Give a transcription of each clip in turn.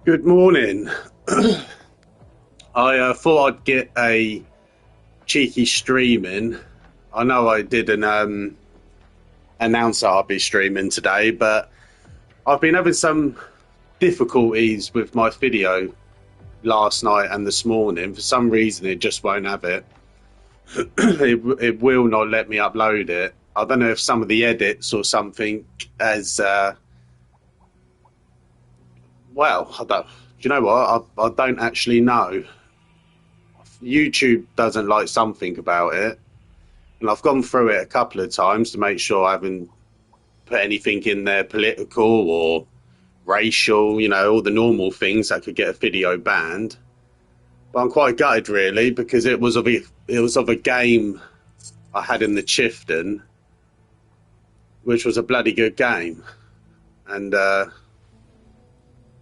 Good morning. I thought I'd get a cheeky stream in. I know I didn't announce that I'd be streaming today, but I've been having some difficulties with my video last night and this morning. For some reason, it just won't have it. It will not let me upload it. I don't know if some of the edits or something as well. I don't. Do you know what? I don't actually know. YouTube doesn't like something about it, and I've gone through it a couple of times to make sure I haven't put anything in there political or racial, all the normal things that could get a video banned. But I'm quite gutted, really, because it was of a game I had in the Chieftain, which was a bloody good game, and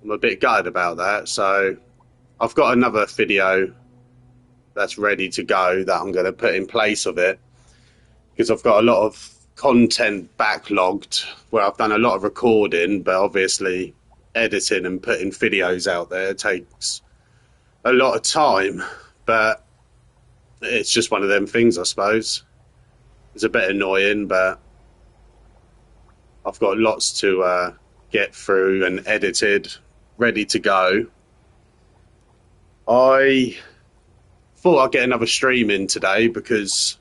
I'm a bit gutted about that. So I've got another video that's ready to go that I'm going to put in place of it, because I've got a lot of content backlogged where I've done a lot of recording, but obviously editing and putting videos out there takes a lot of time. But it's just one of them things, I suppose. It's a bit annoying, but I've got lots to get through and edited, ready to go. I thought I'd get another stream in today because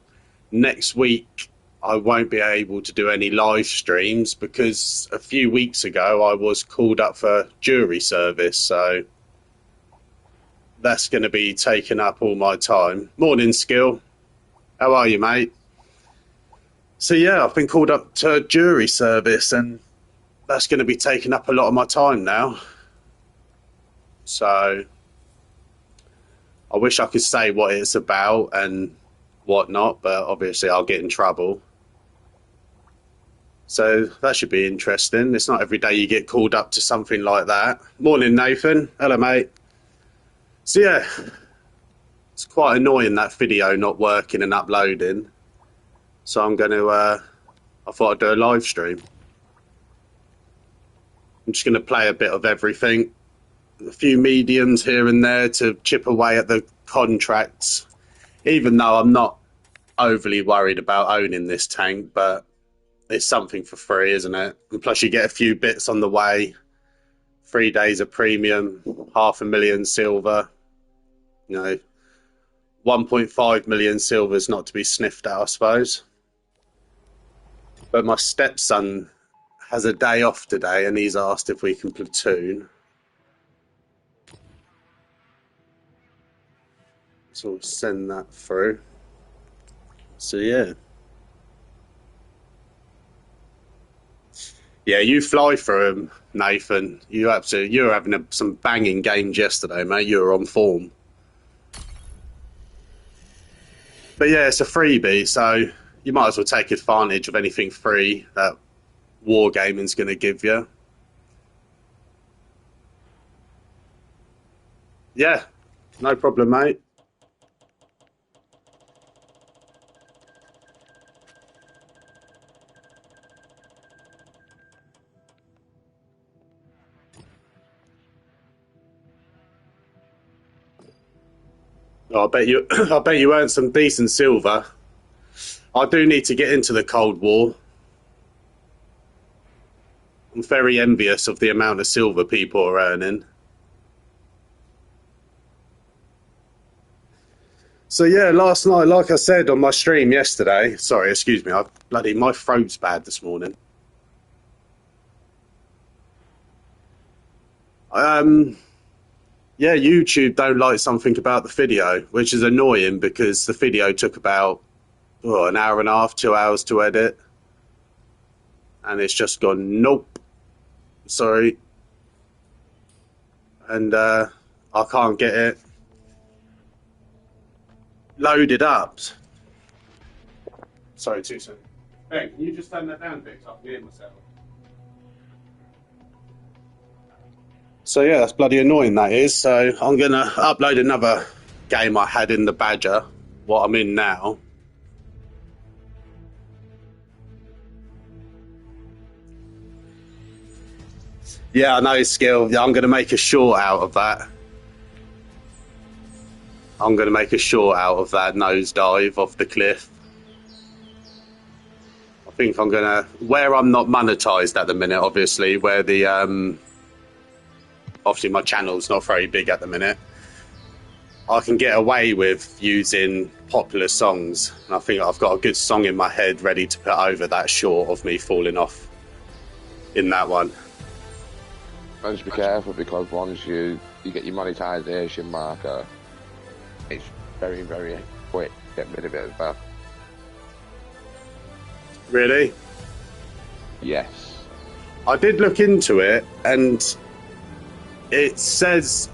next week I won't be able to do any live streams, because a few weeks ago I was called up for jury service, so that's going to be taking up all my time. Morning, Skill. How are you, mate? So yeah, I've been called up to jury service, and that's going to be taking up a lot of my time now. So I wish I could say what it's about and whatnot, but obviously I'll get in trouble. So that should be interesting. It's not every day you get called up to something like that. Morning, Nathan. Hello, mate. So yeah, it's quite annoying that video not working and uploading. So I'm going to, I thought I'd do a live stream. I'm just going to play a bit of everything. A few mediums here and there to chip away at the contracts, even though I'm not overly worried about owning this tank, but it's something for free, isn't it? And plus you get a few bits on the way. 3 days of premium, 500,000 silver, 1.5 million silver is not to be sniffed at, I suppose. But my stepson has a day off today, and he's asked if we can platoon. So we'll send that through. So yeah. Yeah, you fly through him, Nathan. You were having some banging games yesterday, mate. You were on form. But yeah, it's a freebie, so you might as well take advantage of anything free that Wargaming's going to give you. Yeah, no problem, mate. Oh, I bet you earned some decent silver. I do need to get into the Cold War. I'm very envious of the amount of silver people are earning. So yeah, last night, like I said on my stream yesterday, sorry, excuse me, my throat's bad this morning. Yeah, YouTube don't like something about the video, which is annoying because the video took about an hour and a half, 2 hours to edit. And it's just gone, nope, sorry. And I can't get it loaded up. Sorry, 2 seconds. Ben, can you just turn that down a bit? I can hear myself. So yeah, that's bloody annoying, that is. So I'm going to upload another game I had in the Badger, what I'm in now. Yeah, I know, Skill. Yeah, I'm going to make a short out of that. I'm going to make a short out of that nosedive off the cliff. I think I'm going to... Where I'm not monetized at the minute, obviously, where the... obviously, my channel's not very big at the minute. I can get away with using popular songs. And I think I've got a good song in my head ready to put over that short of me falling off in that one. And just be careful, because once you get your monetization marker, it's very, very quick to get rid of it as well. Really? Yes. I did look into it, and it says,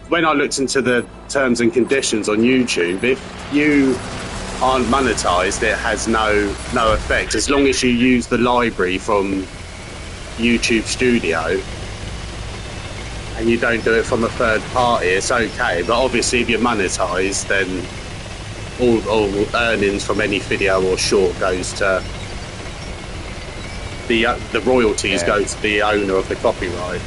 when I looked into the terms and conditions on YouTube, if you aren't monetized, it has no effect. As long as you use the library from YouTube Studio and you don't do it from a third party, it's okay. But obviously, if you're monetized, then all earnings from any video or short goes to the royalties go to the owner of the copyright.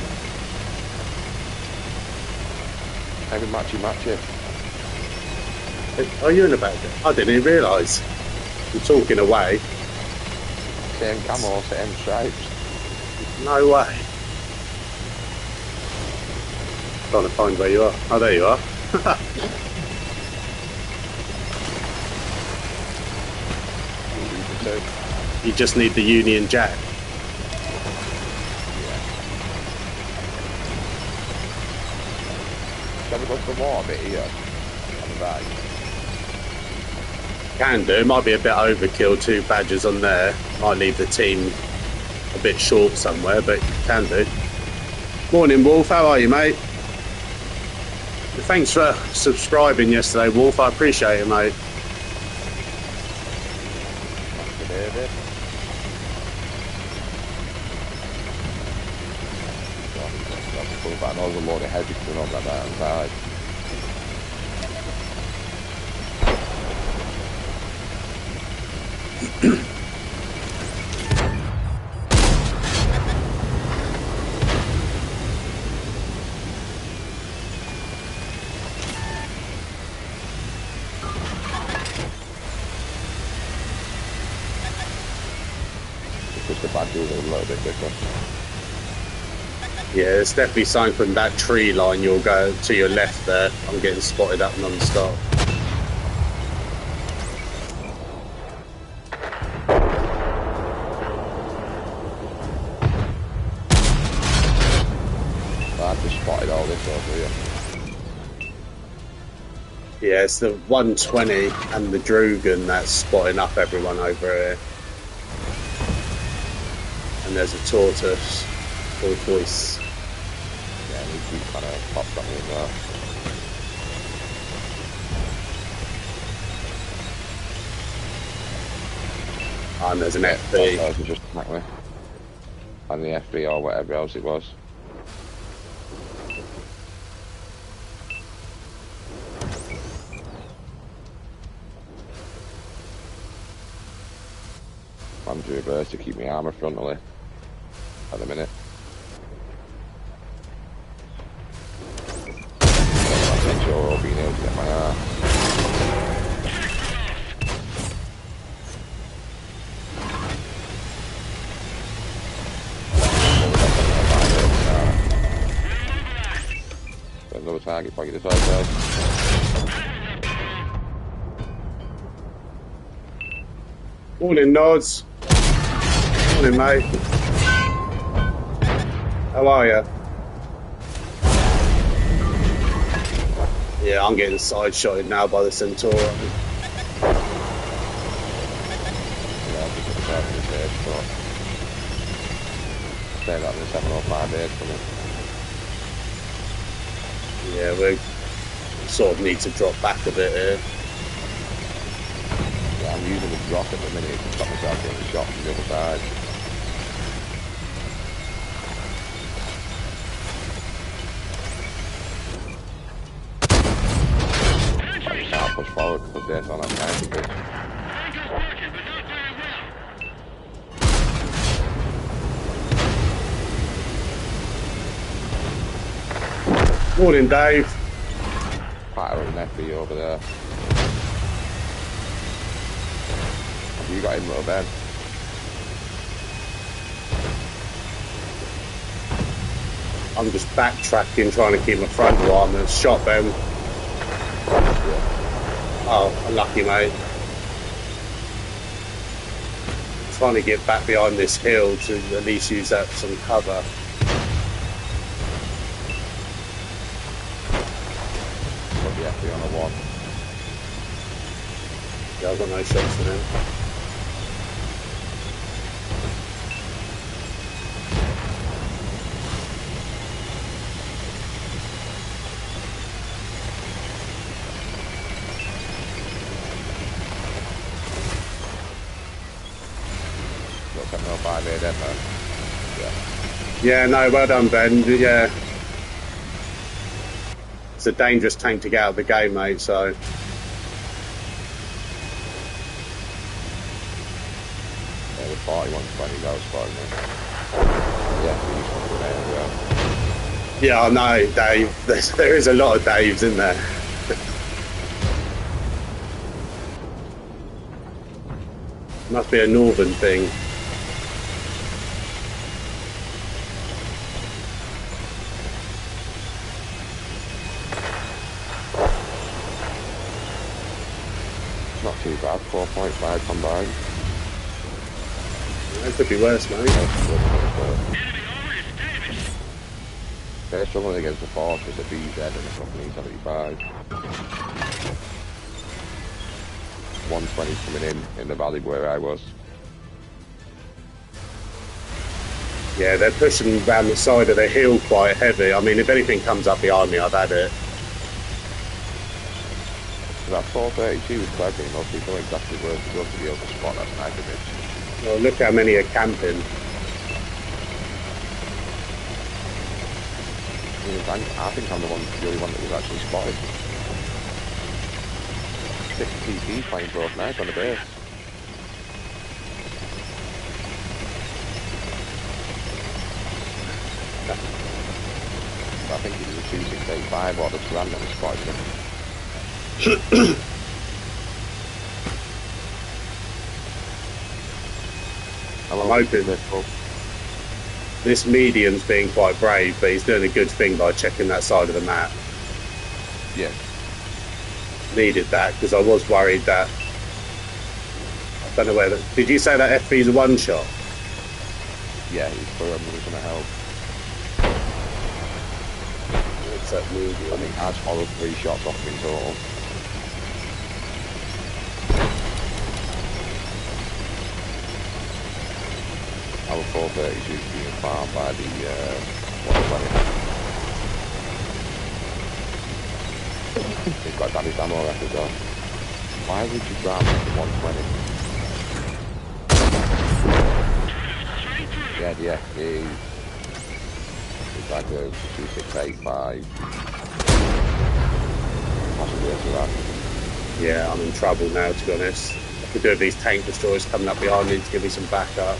Every matchy. Are you in about it? I didn't even realise. I'm talking away. Same camo, same stripes. No way. Trying to find where you are. Oh, there you are. You just need the Union Jack. Shall we go for more bit here? On the right. Can do. It might be a bit overkill, 2 badges on there. Might leave the team a bit short somewhere, but can do. Morning, Wolf. How are you, mate? Thanks for subscribing yesterday, Wolf. I appreciate it, mate. That knows a load of heavy coming on that side. Just the back wheels a little bit quicker. Yeah, it's definitely something from that tree line. You'll go to your left there. I'm getting spotted up non-stop. I've just spotted all this over here. Yeah, it's the 120 and the Drugan that's spotting up everyone over here. And there's a tortoise. Voice. Yeah, and he kind of popped on me as well. And there's an FB. Those just smacked me. And the FB or whatever else it was. I'm doing reverse to keep my armour frontally at the minute. Make sure I'll be able to get my arm. There's another target pointing this side. Morning, Nods. Morning, mate. How are you? Yeah, I'm getting side-shotted now by the Centauro. Yeah, I'll just put the target in there, but say that in the 705 days for me. Yeah, we sort of need to drop back a bit here. Yeah, I'm using the drop at the minute to stop myself getting shot from the other side. I'll push forward because they're on that side of it. Morning, Dave. Quite a FB over there. You got him, little Ben. I'm just backtracking, trying to keep my frontal armour. Shot them. Oh, unlucky, mate. Trying to get back behind this hill to at least use that for some cover. Got the FB on a 1. Yeah, I've got no shots for them. By there, then, Yeah, no, well done, Ben. Yeah. It's a dangerous tank to get out of the game, mate, so. Yeah, the 4120 goes for me. Yeah, he's one there as well. Yeah, I know, Dave. There is a lot of Daves in there. Must be a northern thing. Not too bad, 4.5 combined. It could be worse, mate. They're struggling against the Fortress, a BZ and a Company 75. 120 coming in the valley where I was. Yeah, they're pushing around the side of the hill quite heavy. I mean, if anything comes up behind me, I've had it. That 432 was clever enough, they know exactly where to go to be able to spot that sniper bitch. Well, look how many are camping. I think I'm the only one that was actually spotted. 6 TP playing both nights on the base. I think it was a 2685 or the Turan that was spotted him. I'm hoping this medium's being quite brave, but he's doing a good thing by checking that side of the map. Yeah. Needed that, because I was worried that... I don't know whether... Did you say that FB's a one-shot? Yeah, he's going to help. What's that medium? I think that's all of 3 shots off him in total. Our 430 is being farmed by the 120. He's got damage ammo left as well. Why would you grab the 120? Yeah, the FD. It's like a 2685. Possibly after that. Yeah, I'm in trouble now, to be honest. I could do with these tank destroyers coming up behind me to give me some backup.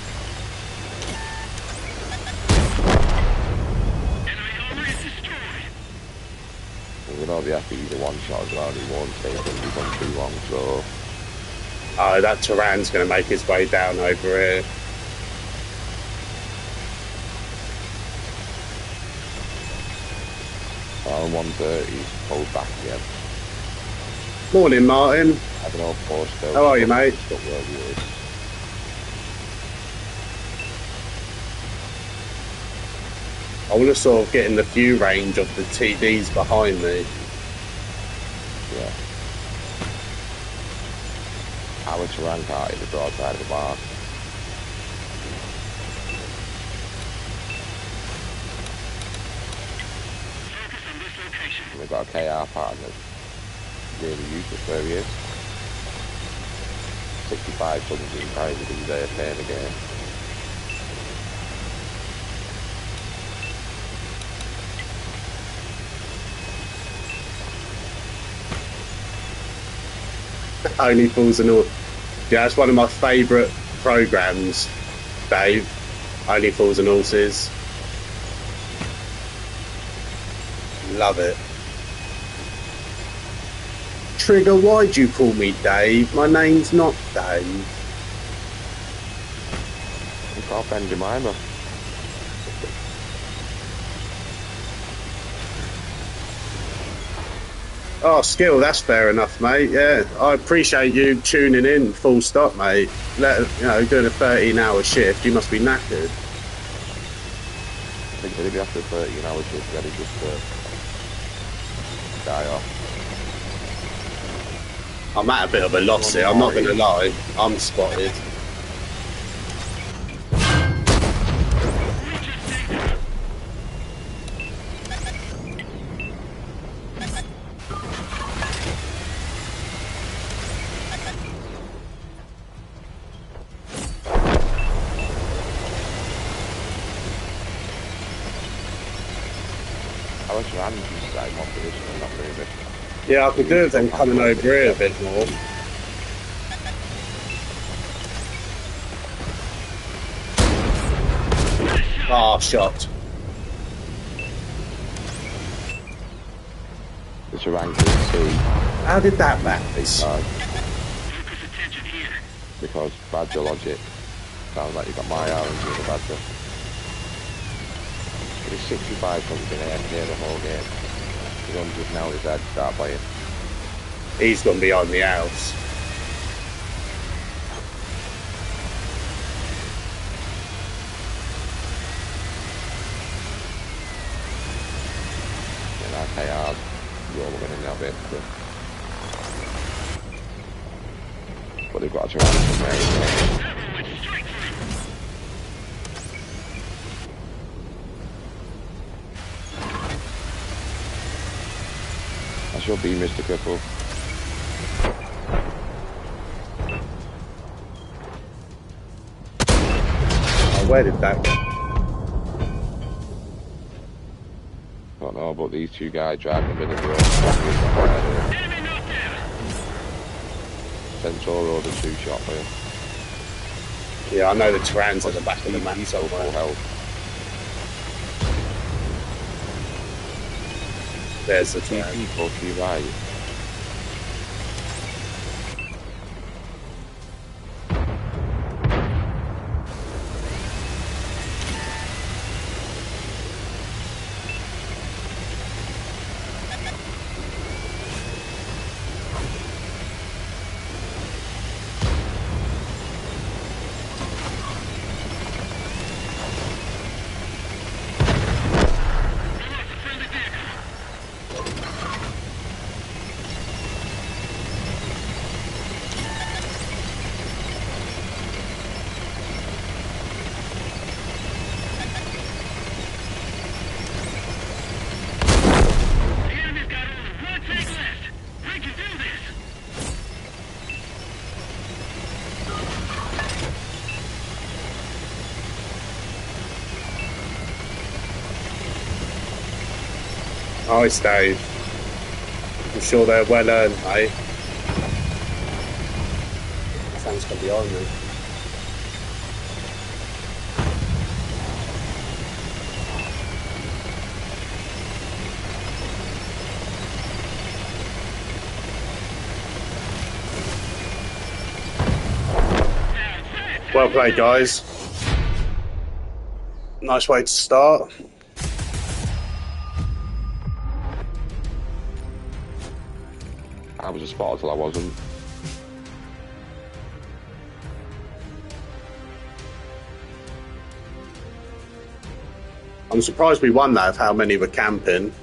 We know the FD's a one-shot as well, and he won't stay up and he's on too long, so... Oh, that Turan's going to make his way down over here. Our 130's pulled back again. Morning, Martin. I don't know, Forster. How are you, mate? Stuck where he is. I want to sort of get in the view range of the TDs behind me. Yeah. Our Turan car is the broadside of the bar. And we've got a KR partner. Really useless where he is. 65 tons in carry with his AFN again. Only Fools and All. Yeah, that's one of my favourite programmes, Dave. Only Fools and Horses. Love it. Trigger, why'd you call me Dave? My name's not Dave. You can't bend your mind, man. Oh, skill, that's fair enough, mate. Yeah, I appreciate you tuning in, full stop, mate. Doing a 13-hour shift, you must be knackered. I think maybe after 13 hours shift, ready just to die off. I'm at a bit of a loss here, I'm not going to lie. I'm spotted. I was running to stay more position and not moving. Yeah, I could do with them coming over here a bit more. Ah, shot. It's a rank C. How did that miss? Because badger logic. Sounds like you got my orange in the badger. It is 65 something here the whole game. He's 100 now, he's dead, start playing. He's gone behind the house. And I pay hard. You're winning now, bit. But they've got to try and make it. I should be Mr. Cripple. Oh, where did that go? I don't know, but these two guys driving the middle of the road. Centaur Road, a 2-shot for you. Yeah, I know the Turan's at the back of the map He's somewhere. full health. There's the Two Turan. people to your right. Nice, Dave. I'm sure they're well earned, mate. Sam's got behind me. Well played, guys. Nice way to start. I was a spotter till I wasn't. I'm surprised we won that of how many were camping.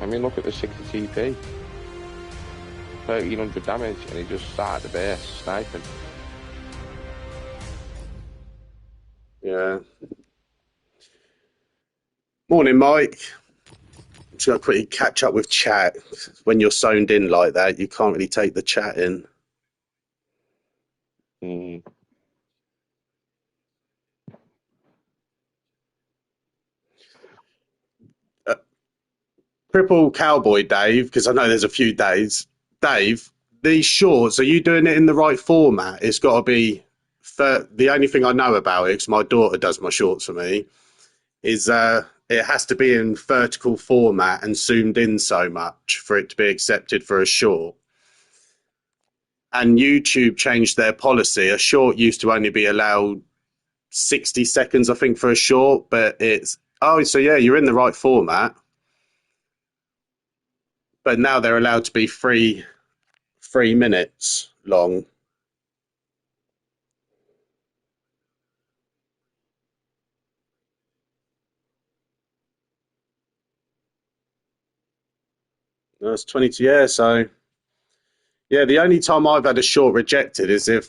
I mean, look at the 60 TP. 1300 damage, and he just sat at the base, sniping. Yeah. Morning, Mike. Just got to quickly catch up with chat. When you're zoned in like that, you can't really take the chat in. Mm. Triple Cowboy Dave, because I know there's a few days. Dave, these shorts, are you doing it in the right format? It's got to be. The only thing I know about it, because my daughter does my shorts for me, is it has to be in vertical format and zoomed in so much for it to be accepted for a short. And YouTube changed their policy. A short used to only be allowed 60 seconds, I think, for a short, but it's, oh, so yeah, you're in the right format. But now they're allowed to be 3 minutes long. That's 22, yeah, so yeah, the only time I've had a short rejected is if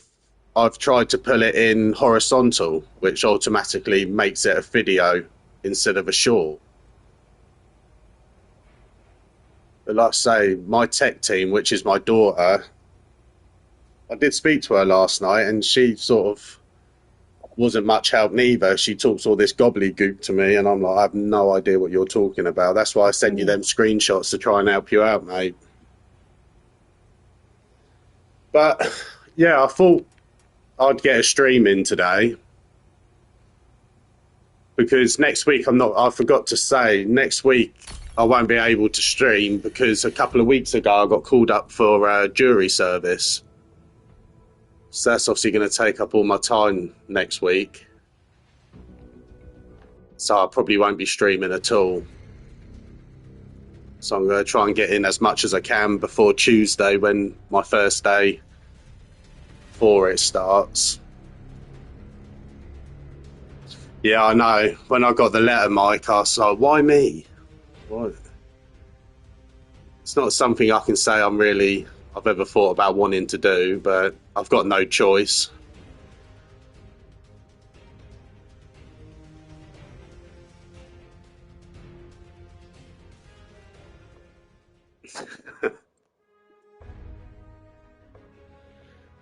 I've tried to pull it in horizontal, which automatically makes it a video instead of a short. But like I say, my tech team, which is my daughter, I did speak to her last night and she sort of wasn't much help neither. She talks all this gobbledygook to me and I'm like, I have no idea what you're talking about. That's why I sent you them screenshots to try and help you out, mate. But yeah, I thought I'd get a stream in today because next week I forgot to say, next week I won't be able to stream because a couple of weeks ago I got called up for jury service. So that's obviously going to take up all my time next week. So I probably won't be streaming at all. So I'm going to try and get in as much as I can before Tuesday when my first day before it starts. Yeah, I know. When I got the letter, Mike, I was like, why me? What? It's not something I can say I've ever thought about wanting to do, but I've got no choice.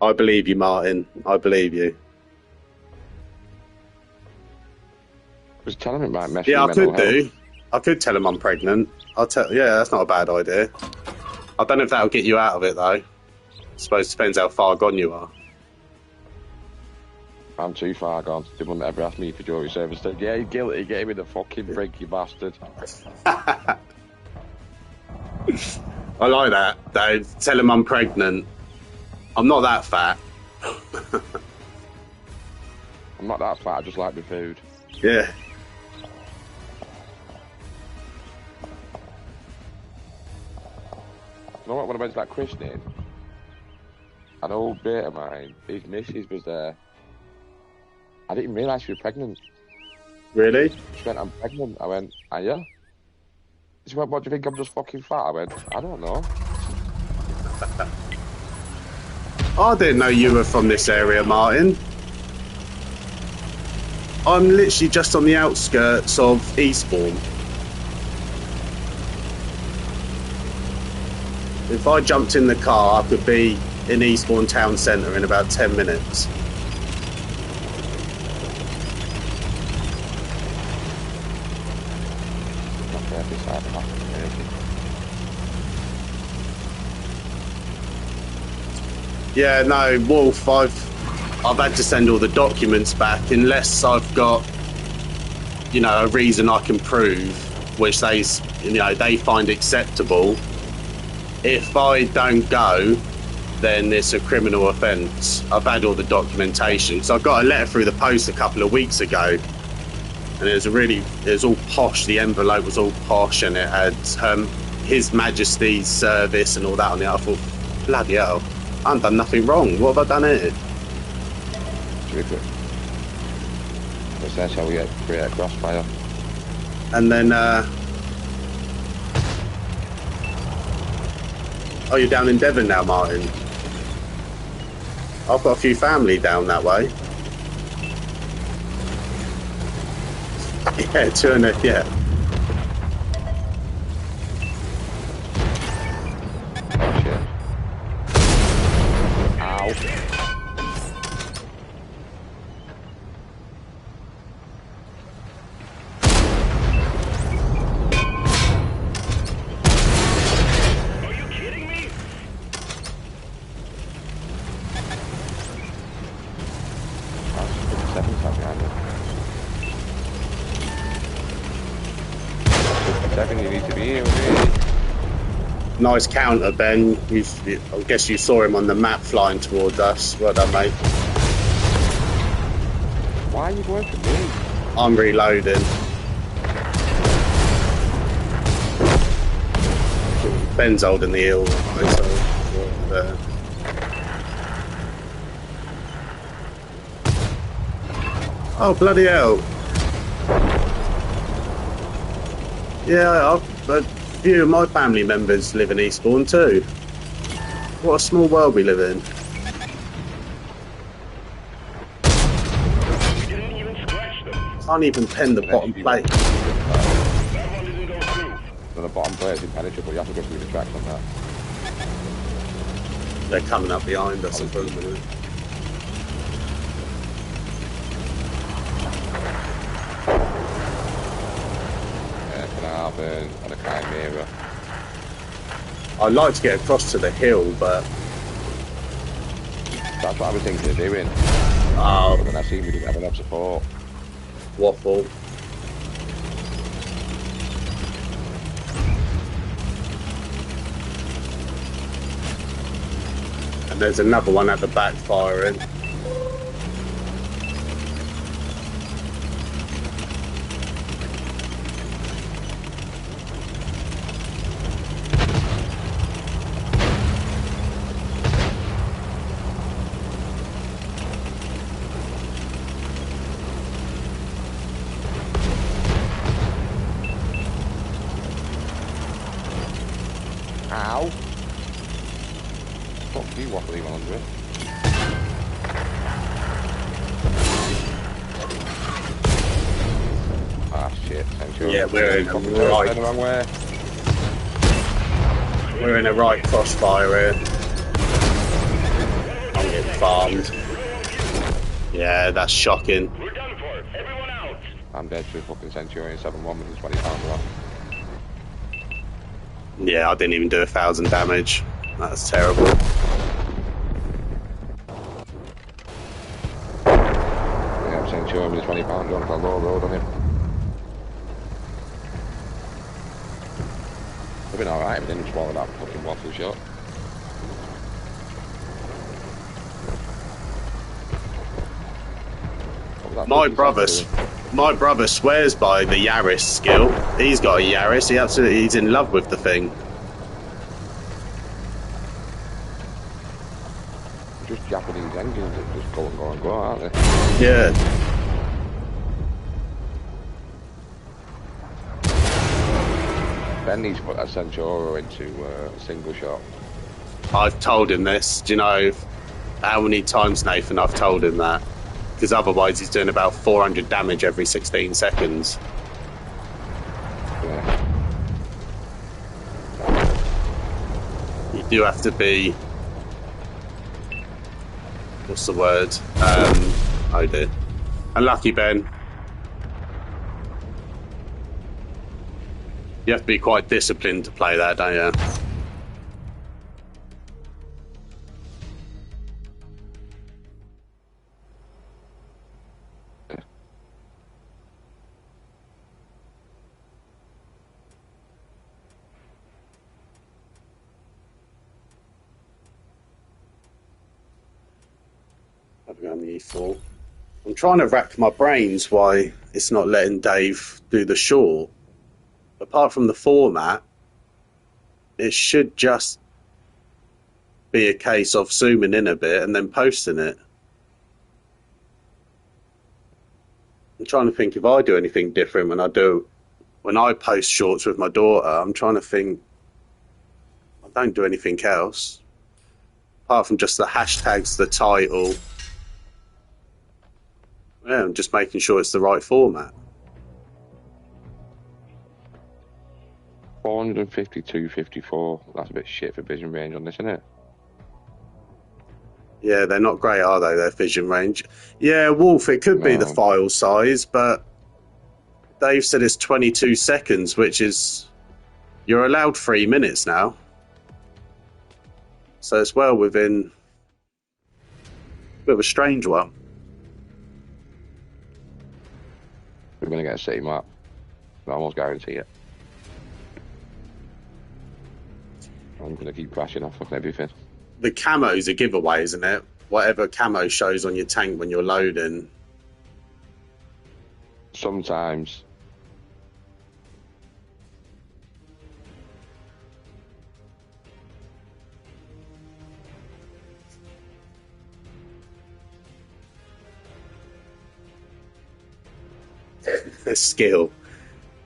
I believe you, Martin. I believe you. Just tell him it might mess Yeah, I with could mental health. do. I could tell him I'm pregnant. Yeah, that's not a bad idea. I don't know if that'll get you out of it, though. I suppose it depends how far gone you are. I'm too far gone. They wouldn't ever ask me for jury service. Said, yeah, you're guilty. Get him in the fucking freaky bastard. I like that, Dave. Tell him I'm pregnant. I'm not that fat. I'm not that fat. I just like the food. Yeah. You know what? When I went to that christening, an old mate of mine, his missus was there. I didn't realise she was pregnant. Really? She went, I'm pregnant. I went, are you? She went, what, do you think I'm just fucking fat? I went, I don't know. I didn't know you were from this area, Martin. I'm literally just on the outskirts of Eastbourne. If I jumped in the car, I could be in Eastbourne town centre in about 10 minutes. Yeah, no, Wolf, I've had to send all the documents back unless I've got, a reason I can prove, which they find acceptable. If I don't go, then it's a criminal offence. I've had all the documentation. So I got a letter through the post a couple of weeks ago, and it was all posh. The envelope was all posh, and it had His Majesty's service and all that on it. I thought, bloody hell, I haven't done nothing wrong. What have I done here? That's how we create a crossfire. And then, oh, you're down in Devon now, Martin? I've got a few family down that way. Yeah, yeah. Oh, shit. Ow. seconds you need to be here, really. Nice counter, Ben. I guess you saw him on the map flying towards us. Well done, mate. Why are you going for me? I'm reloading. Ben's holding the hill. So, oh, bloody hell. Yeah, a few of my family members live in Eastbourne too. What a small world we live in. We didn't even scratch them. Can't even pen the bottom plate. That one didn't go through. So the bottom plate is impenetrable, you have to go through the tracks on that. They're coming up behind us in front of me. Yeah, can happen on a Chimera. I'd like to get across to the hill, but That's what I was thinking of doing. oh, But then I seen we didn't have enough support. waffle. And there's another one at the back firing. Ow! Fuck you, waffly 100. Ah shit, thank you. Yeah, we're in a Fucking right. turn the wrong way. We're in a right crossfire here. I'm getting farmed. Yeah, that's shocking. We're done for. Everyone out. I'm dead to a fucking Centurion 7-1 with his 20 pound one. Yeah, I didn't even do 1,000 damage. That's terrible. Yeah, I'm Centurion with his 20 pound gun, I'll low road on him. I've been alright, but then he swallowed that fucking waffle shot. My brother swears by the Yaris skill. He's got a Yaris. He's in love with the thing. Just Japanese engines that just go and go and go, aren't they? Yeah. Ben needs to put that Centauro into a single shot. I've told him this. Do you know how many times, Nathan, I've told him that? Because otherwise he's doing about 400 damage every 16 seconds. Yeah. You do have to be... What's the word? Oh dear. Unlucky, Ben. You have to be quite disciplined to play that, don't you? On the E4. I'm trying to rack my brains why it's not letting Dave do the short. Apart from the format, it should just be a case of zooming in a bit and then posting it. I'm trying to think if I do anything different when I post shorts with my daughter. I'm trying to think. I don't do anything else apart from just the hashtags, the title. Yeah, I'm just making sure it's the right format. 452.54. That's a bit shit for vision range on this, isn't it? Yeah, they're not great, are they? Their vision range. Yeah, Wolf, it could be the file size, but Dave said it's 22 seconds, which is... You're allowed 3 minutes now. So it's well within... A bit of a strange one. We're going to get a city map. I almost guarantee it. I'm going to keep crashing off fucking everything. The camo's a giveaway, isn't it? Whatever camo shows on your tank when you're loading. Sometimes. Skill.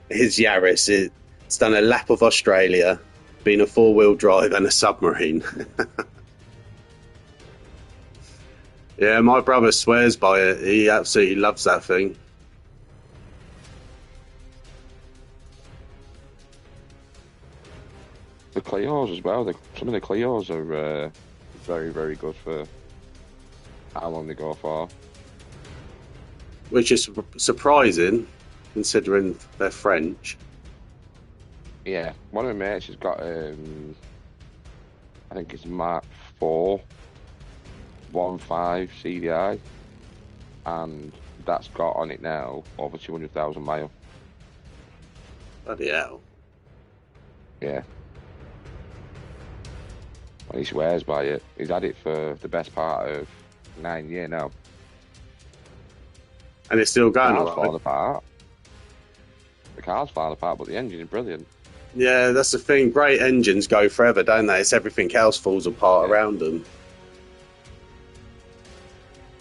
His Yaris, it's done a lap of Australia, been a four-wheel drive and a submarine. Yeah, my brother swears by it. He absolutely loves that thing. The Clios as well. Some of the Clios are very, very good for how long they go for. Which is surprising, considering they're French. Yeah, one of my mates has got, I think it's Mark 4, 1.5 CDI, and that's got on it now over 200,000 miles. Bloody hell. Yeah. And he swears by it. He's had it for the best part of 9 years now. And it's still going The car's all falling right. apart. The car's falling apart, but the engine is brilliant. Yeah, that's the thing. Great engines go forever, don't they? It's everything else falls apart around them.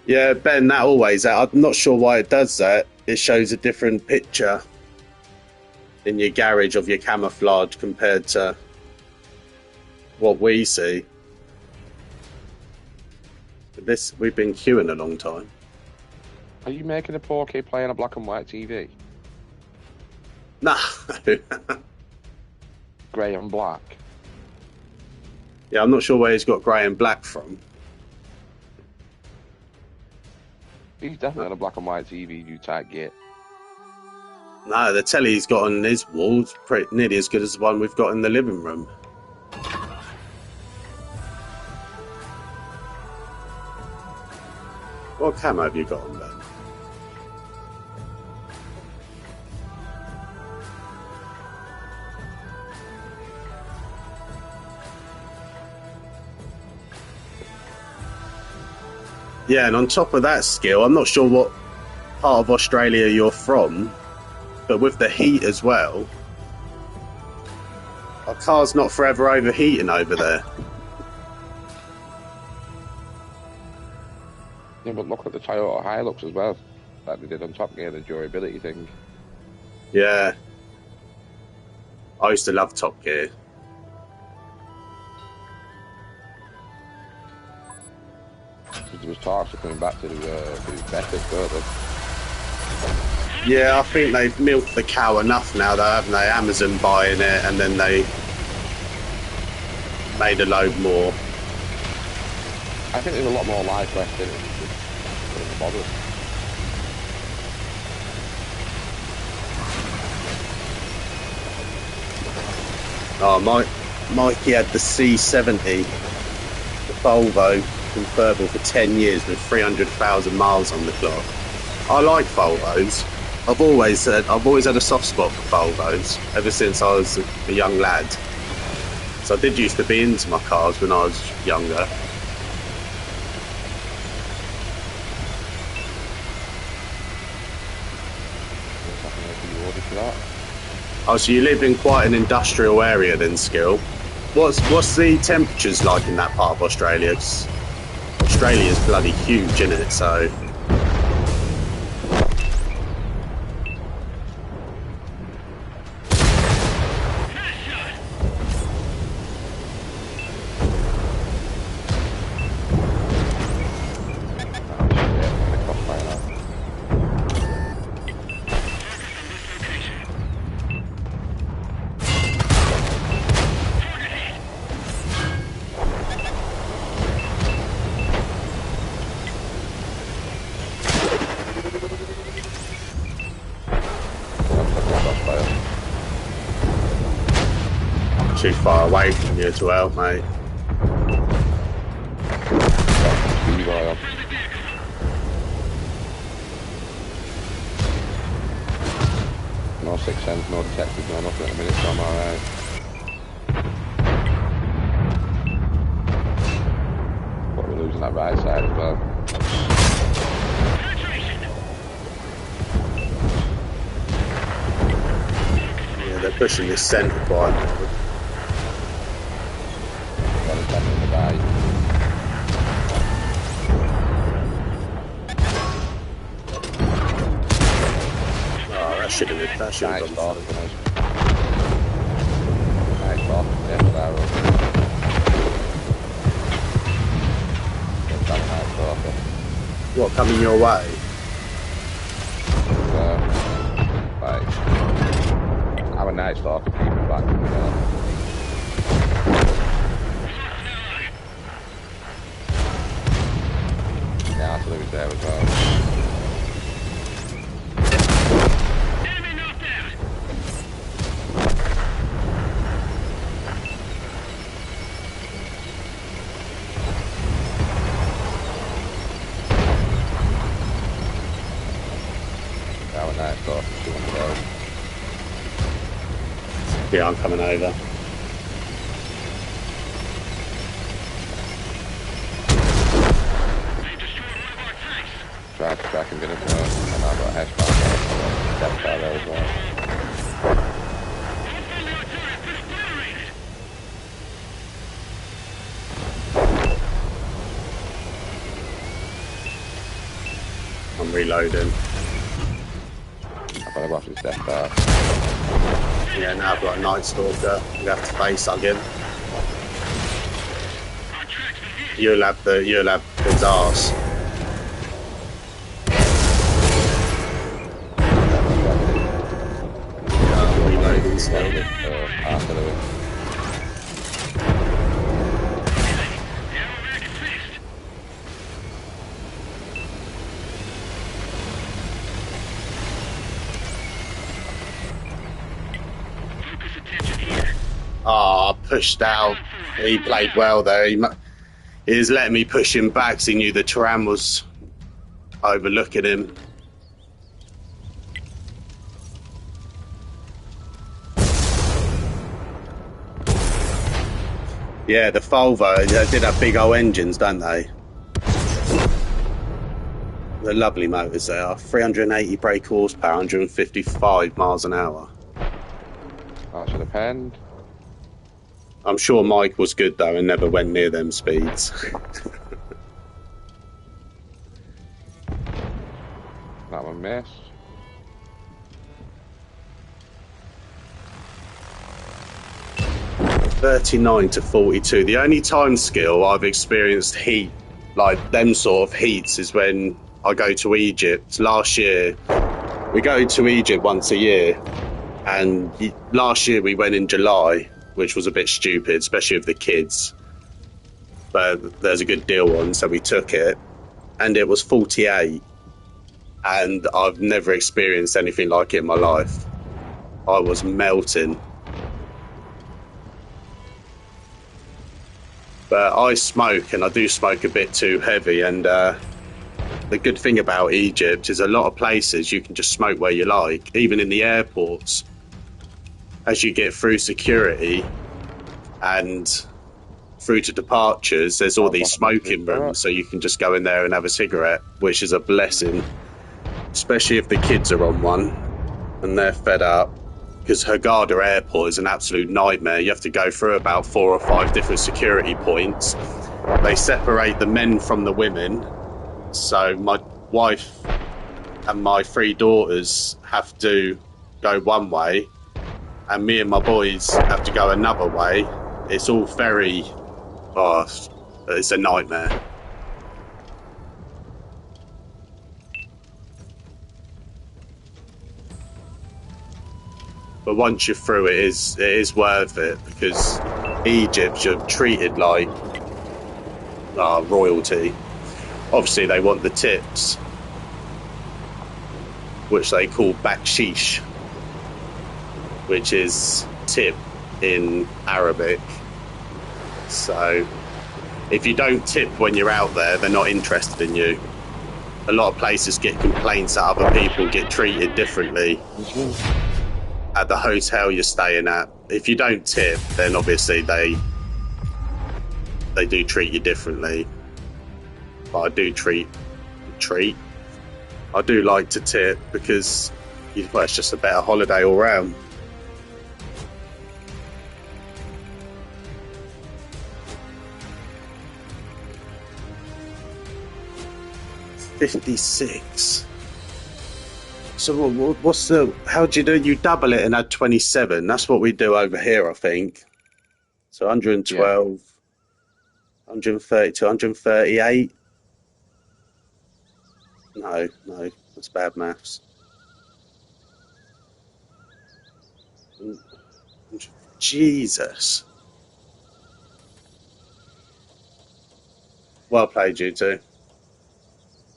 Yeah, Ben, that always. I'm not sure why it does that. It shows a different picture in your garage of your camouflage compared to what we see. This we've been queuing a long time. Are you making a 4K play on a black and white TV? No. Grey and black? Yeah, I'm not sure where he's got grey and black from. He's definitely on a black and white TV, you tight git. No, the telly he's got on his wall's pretty nearly as good as the one we've got in the living room. What camo have you got on, Ben? Yeah, and on top of that skill, I'm not sure what part of Australia you're from, but with the heat as well, our car's not forever overheating over there. Yeah, but look at the Toyota Hilux as well, that they did on Top Gear, the durability thing. Yeah. I used to love Top Gear. There was talks of coming back to do better further. Yeah, I think they've milked the cow enough now, though, haven't they? Amazon buying it, and then they made a load more. I think there's a lot more life left in it. Just bother. Oh, Mikey had the C70, the Volvo, convertible for 10 years with 300,000 miles on the clock. I like Volvos. I've always had a soft spot for Volvos ever since I was a young lad. So I did used to be into my cars when I was younger. Oh, so you live in quite an industrial area then, Skill. What's the temperatures like in that part of Australia? 'Cause Australia's bloody huge, isn't it? So too far away from you to help, mate. No 6 cents, no detectives, no nothing at the minute, so I'm alright. side as well. Yeah, they're pushing this centre quite hard. Got a gun in the bay. Oh, that should have Nice gone ball. through. Nice ball. Careful there, Rob. Get that nice ball. What, coming your way? Right. Have a nice ball. Keep it back. Yeah, that's what it was there as well. Yeah, I'm coming over. Track and bit of and I've got a hash bar depth out there as well. I'm reloading. I've got to go off his death bar. Yeah, now I've got a Night Stalker. We have to face hug him. You'll have his arse. I'm reloading still. After the Oh, pushed out. He played well there. He was letting me push him back because he knew the tram was overlooking him. Yeah, the Volvo, they did have big old engines, don't they? They're lovely motors they are. 380 brake horsepower, 155 miles an hour. that should depend. I'm sure Mike was good though and never went near them speeds. That one missed. .39 to 42. The only time skill I've experienced heat, like them sort of heats, is when I go to Egypt. Last year, we go to Egypt once a year, and last year we went in July, which was a bit stupid, especially with the kids. But there's a good deal on, so we took it, and it was 48. And I've never experienced anything like it in my life. I was melting. But I smoke, and I do smoke a bit too heavy, and the good thing about Egypt is a lot of places you can just smoke where you like, even in the airports. As you get through security and through to departures, there's all these smoking rooms, so you can just go in there and have a cigarette, which is a blessing, especially if the kids are on one and they're fed up. Because Hurghada Airport is an absolute nightmare. You have to go through about 4 or 5 different security points. They separate the men from the women. So my wife and my 3 daughters have to go one way, and me and my boys have to go another way. It's all very... oh, it's a nightmare. But once you're through it is worth it, because Egypt, you're treated like royalty. Obviously they want the tips, which they call bakshish, which is tip in Arabic. So if you don't tip when you're out there, they're not interested in you. A lot of places get complaints that other people get treated differently. At the hotel you're staying at, if you don't tip, then obviously they do treat you differently. But I do treat. I do like to tip because well, it's just a better holiday all round. $56. So what's the? How do you do? You double it and add 27. That's what we do over here, I think. So 112, 132, 138. No, that's bad maths. Jesus. Well played, you two.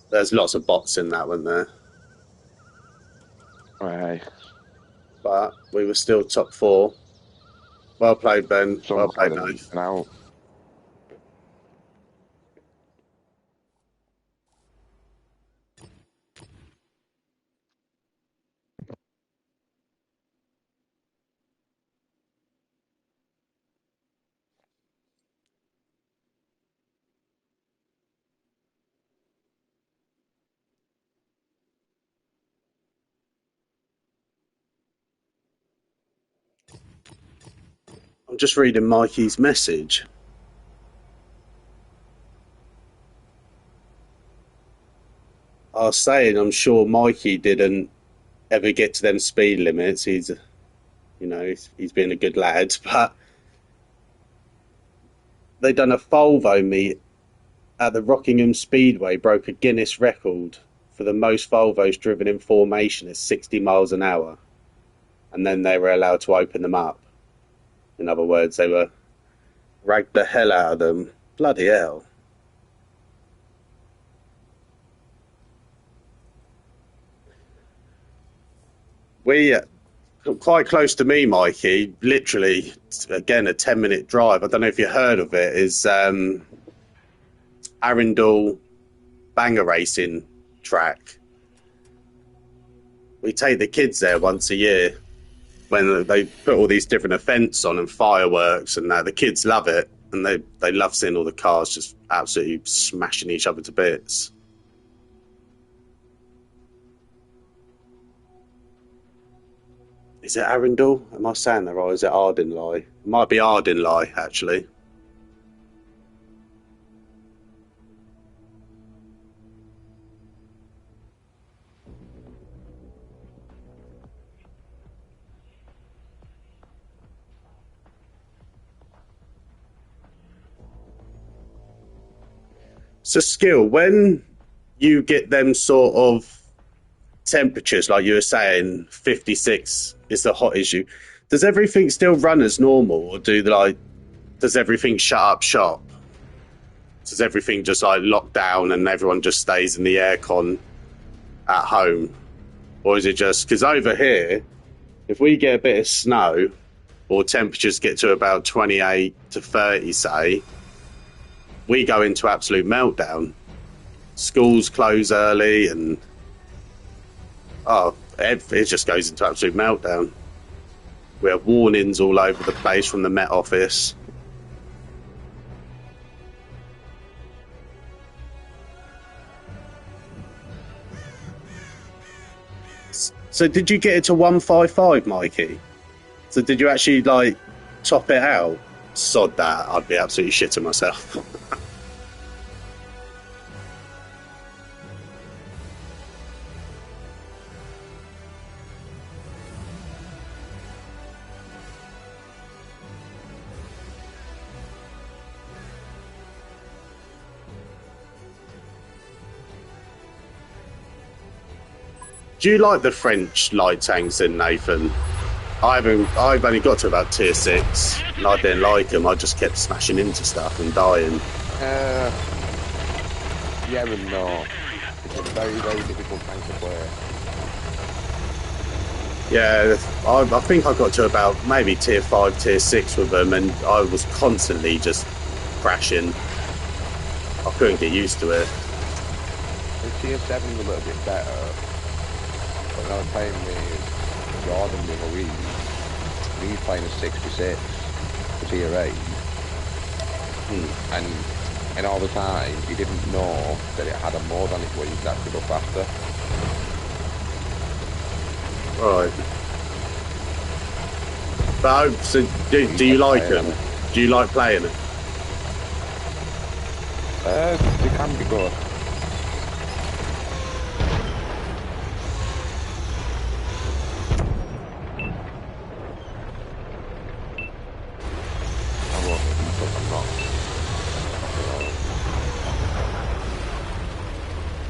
There's lots of bots in that one there. Aye. But we were still top 4. Well played, Ben. Well played, Nate. Out. I'm just reading Mikey's message. I was saying I'm sure Mikey didn't ever get to them speed limits. He's been a good lad, but they done a Volvo meet at the Rockingham Speedway, broke a Guinness record for the most Volvos driven in formation at 60 miles an hour. And then they were allowed to open them up. In other words, they were ragged the hell out of them. Bloody hell. We quite close to me, Mikey, literally, again, a 10-minute drive. I don't know if you heard of it, is Arundel banger racing track. We take the kids there once a year when they put all these different events on and fireworks and that. The kids love it, and they love seeing all the cars just absolutely smashing each other to bits. Is it Arundel? Am I saying that right? Or is it Ardinley? It might be Ardinley, actually. So, Skill, when you get them sort of temperatures, like you were saying, 56 is the hot issue, does everything still run as normal, or does everything shut up shop? Does everything just lock down and everyone just stays in the aircon at home? Or is it just, because over here, if we get a bit of snow or temperatures get to about 28 to 30, say, we go into absolute meltdown. Schools close early and it just goes into absolute meltdown. We have warnings all over the place from the Met Office. So did you get it to 155, Mikey? So did you actually top it out? Sod that, I'd be absolutely shitting myself. Do you like the French light tanks then, Nathan? I've only got to about tier 6 and I didn't like them. I just kept smashing into stuff and dying. Yeah and no. It's a very, very difficult tank to play. Yeah, I think I got to about maybe tier 5, tier 6 with them, and I was constantly just crashing. I couldn't get used to it. And tier 7 is a little bit better. But I was playing with Jordan the other week. He's playing a 66 for tier 8. And And all the time, he didn't know that it had a mode on it where you could actually go faster. Right. But so do you like them? Do you like playing it? They can be good.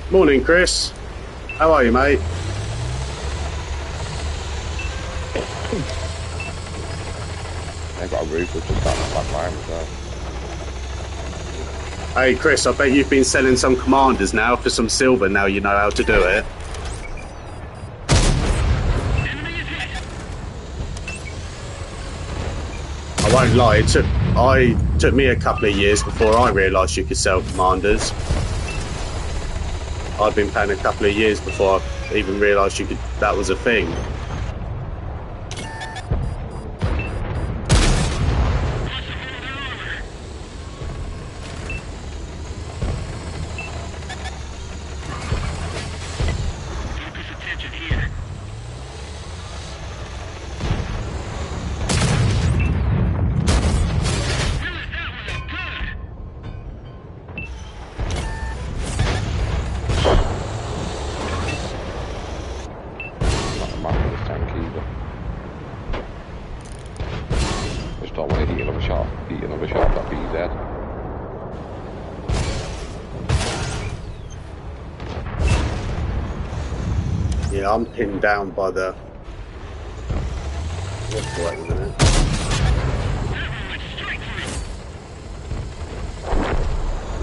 Morning, Chris. How are you, mate? They've got a roof which is down the back line as well. Hey, Chris, I bet you've been selling some commanders now for some silver. Now you know how to do it. I won't lie, it took me a couple of years before I realised you could sell commanders. I've been playing a couple of years before I even realised that was a thing. Yeah, I'm pinned down by the... Wait a minute.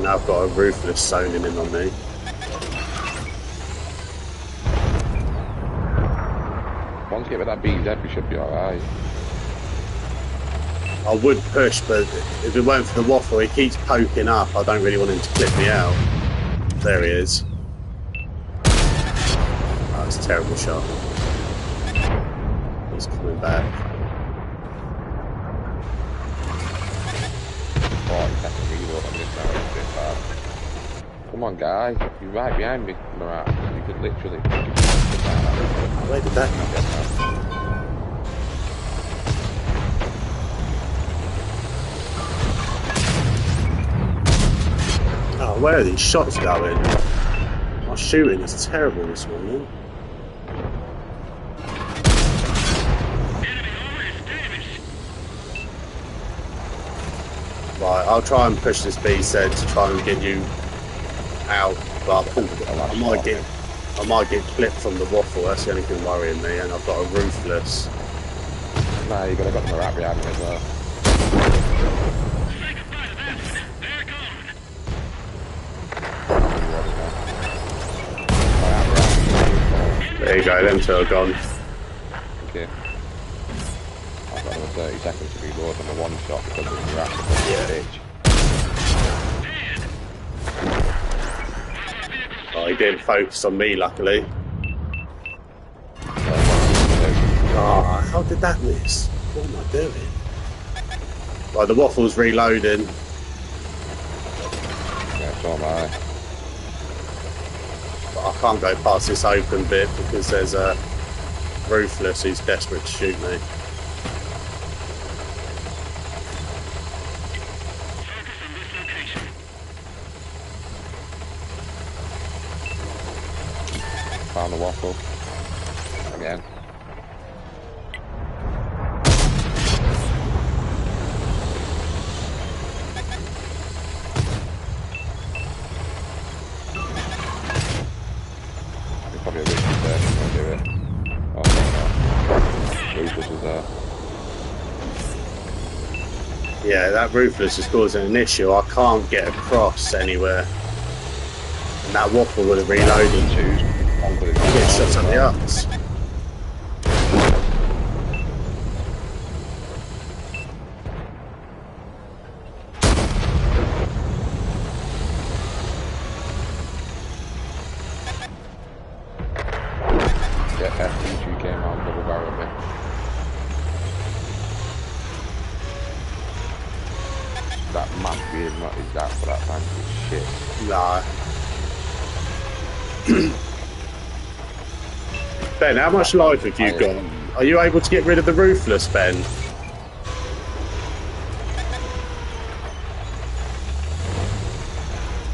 Now I've got a ruthless zoning in on me. Once you get rid of that BZ, we should be alright. I would push, but if it weren't for the waffle, he keeps poking up. I don't really want him to clip me out. There he is. Oh, it's a terrible shot. He's coming back. 40 seconds reload on this now, it's a bit bad. Come on, guy. You're right behind me, Marat. You could literally... Where did that come from? Oh, where are these shots going? My shooting is terrible this morning. Right, I'll try and push this BZ to try and get you out, but I might get clipped from the waffle. That's the only thing worrying me, and I've got a ruthless. Nah, you've got the Marat behind me as well. There you go, them two are gone. Okay. I've got another 30 seconds to reload on the one shot because of the Marat pitch. Oh, he didn't focus on me, luckily. Oh, how did that miss? What am I doing? Right, the waffle's reloading. Yeah, so am I. But I can't go past this open bit because there's a ruthless who's desperate to shoot me. Found the waffle. Again. There's probably a Ruthless there, she's gonna do it. Oh, no. Ruthless is there. Yeah, that ruthless is causing an issue. I can't get across anywhere. And that waffle would have reloaded. Get shots on the ups. Get FT2 came out double barrel bit. That map really not is that for that tank. It's shit. Nah. Ben, how much life have you got? Are you able to get rid of the Ruthless, Ben?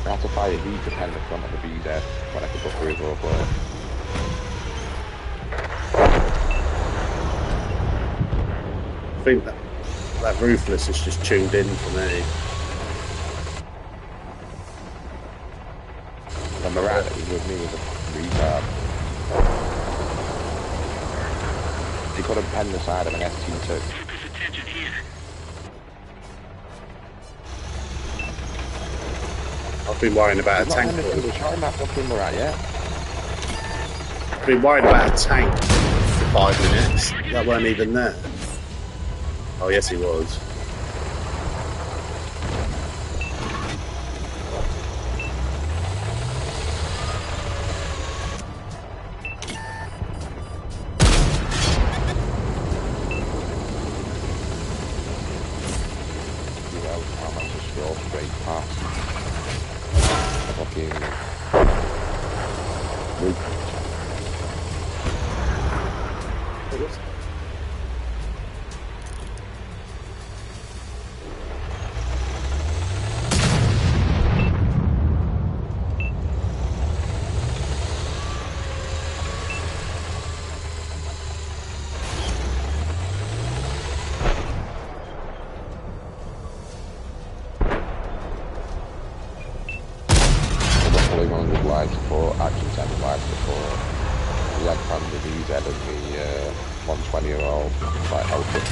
I have to fire these dependent front of the VZ when I can put through his roadblock. I think that Ruthless is just tuned in for me. The Moran that was with me was a retard. He couldn't pen the side of an ST2. I've been worrying about a tank. I've been worried about a tank for 5 minutes. That weren't even there. Oh, yes, he was. live support, Action 7 live support, the Red Panda VZ and the 120-year-old like outfit.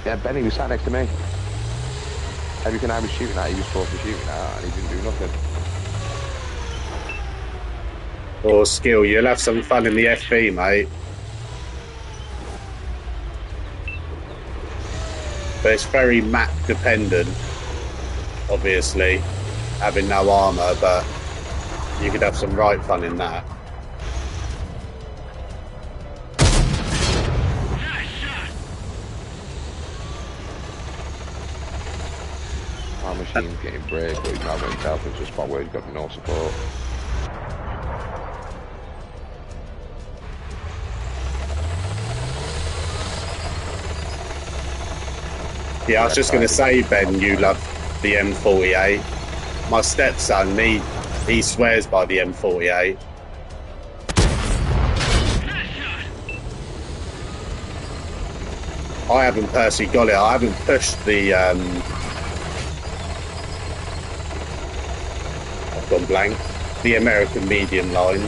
Yeah, Benny was sat next to me. Everything I was shooting at, he was supposed to be shooting at, and he didn't do nothing. Or skill, you'll have some fun in the FB, mate. But it's very map dependent, obviously, having no armour, but you could have some right fun in that. Our machine's getting break, but he's not going to help us a spot where he's got no support. Yeah, I was just going to say, Ben, you love the M48. My stepson, he swears by the M48. I haven't personally got it. I haven't pushed the... I've gone blank. The American medium line.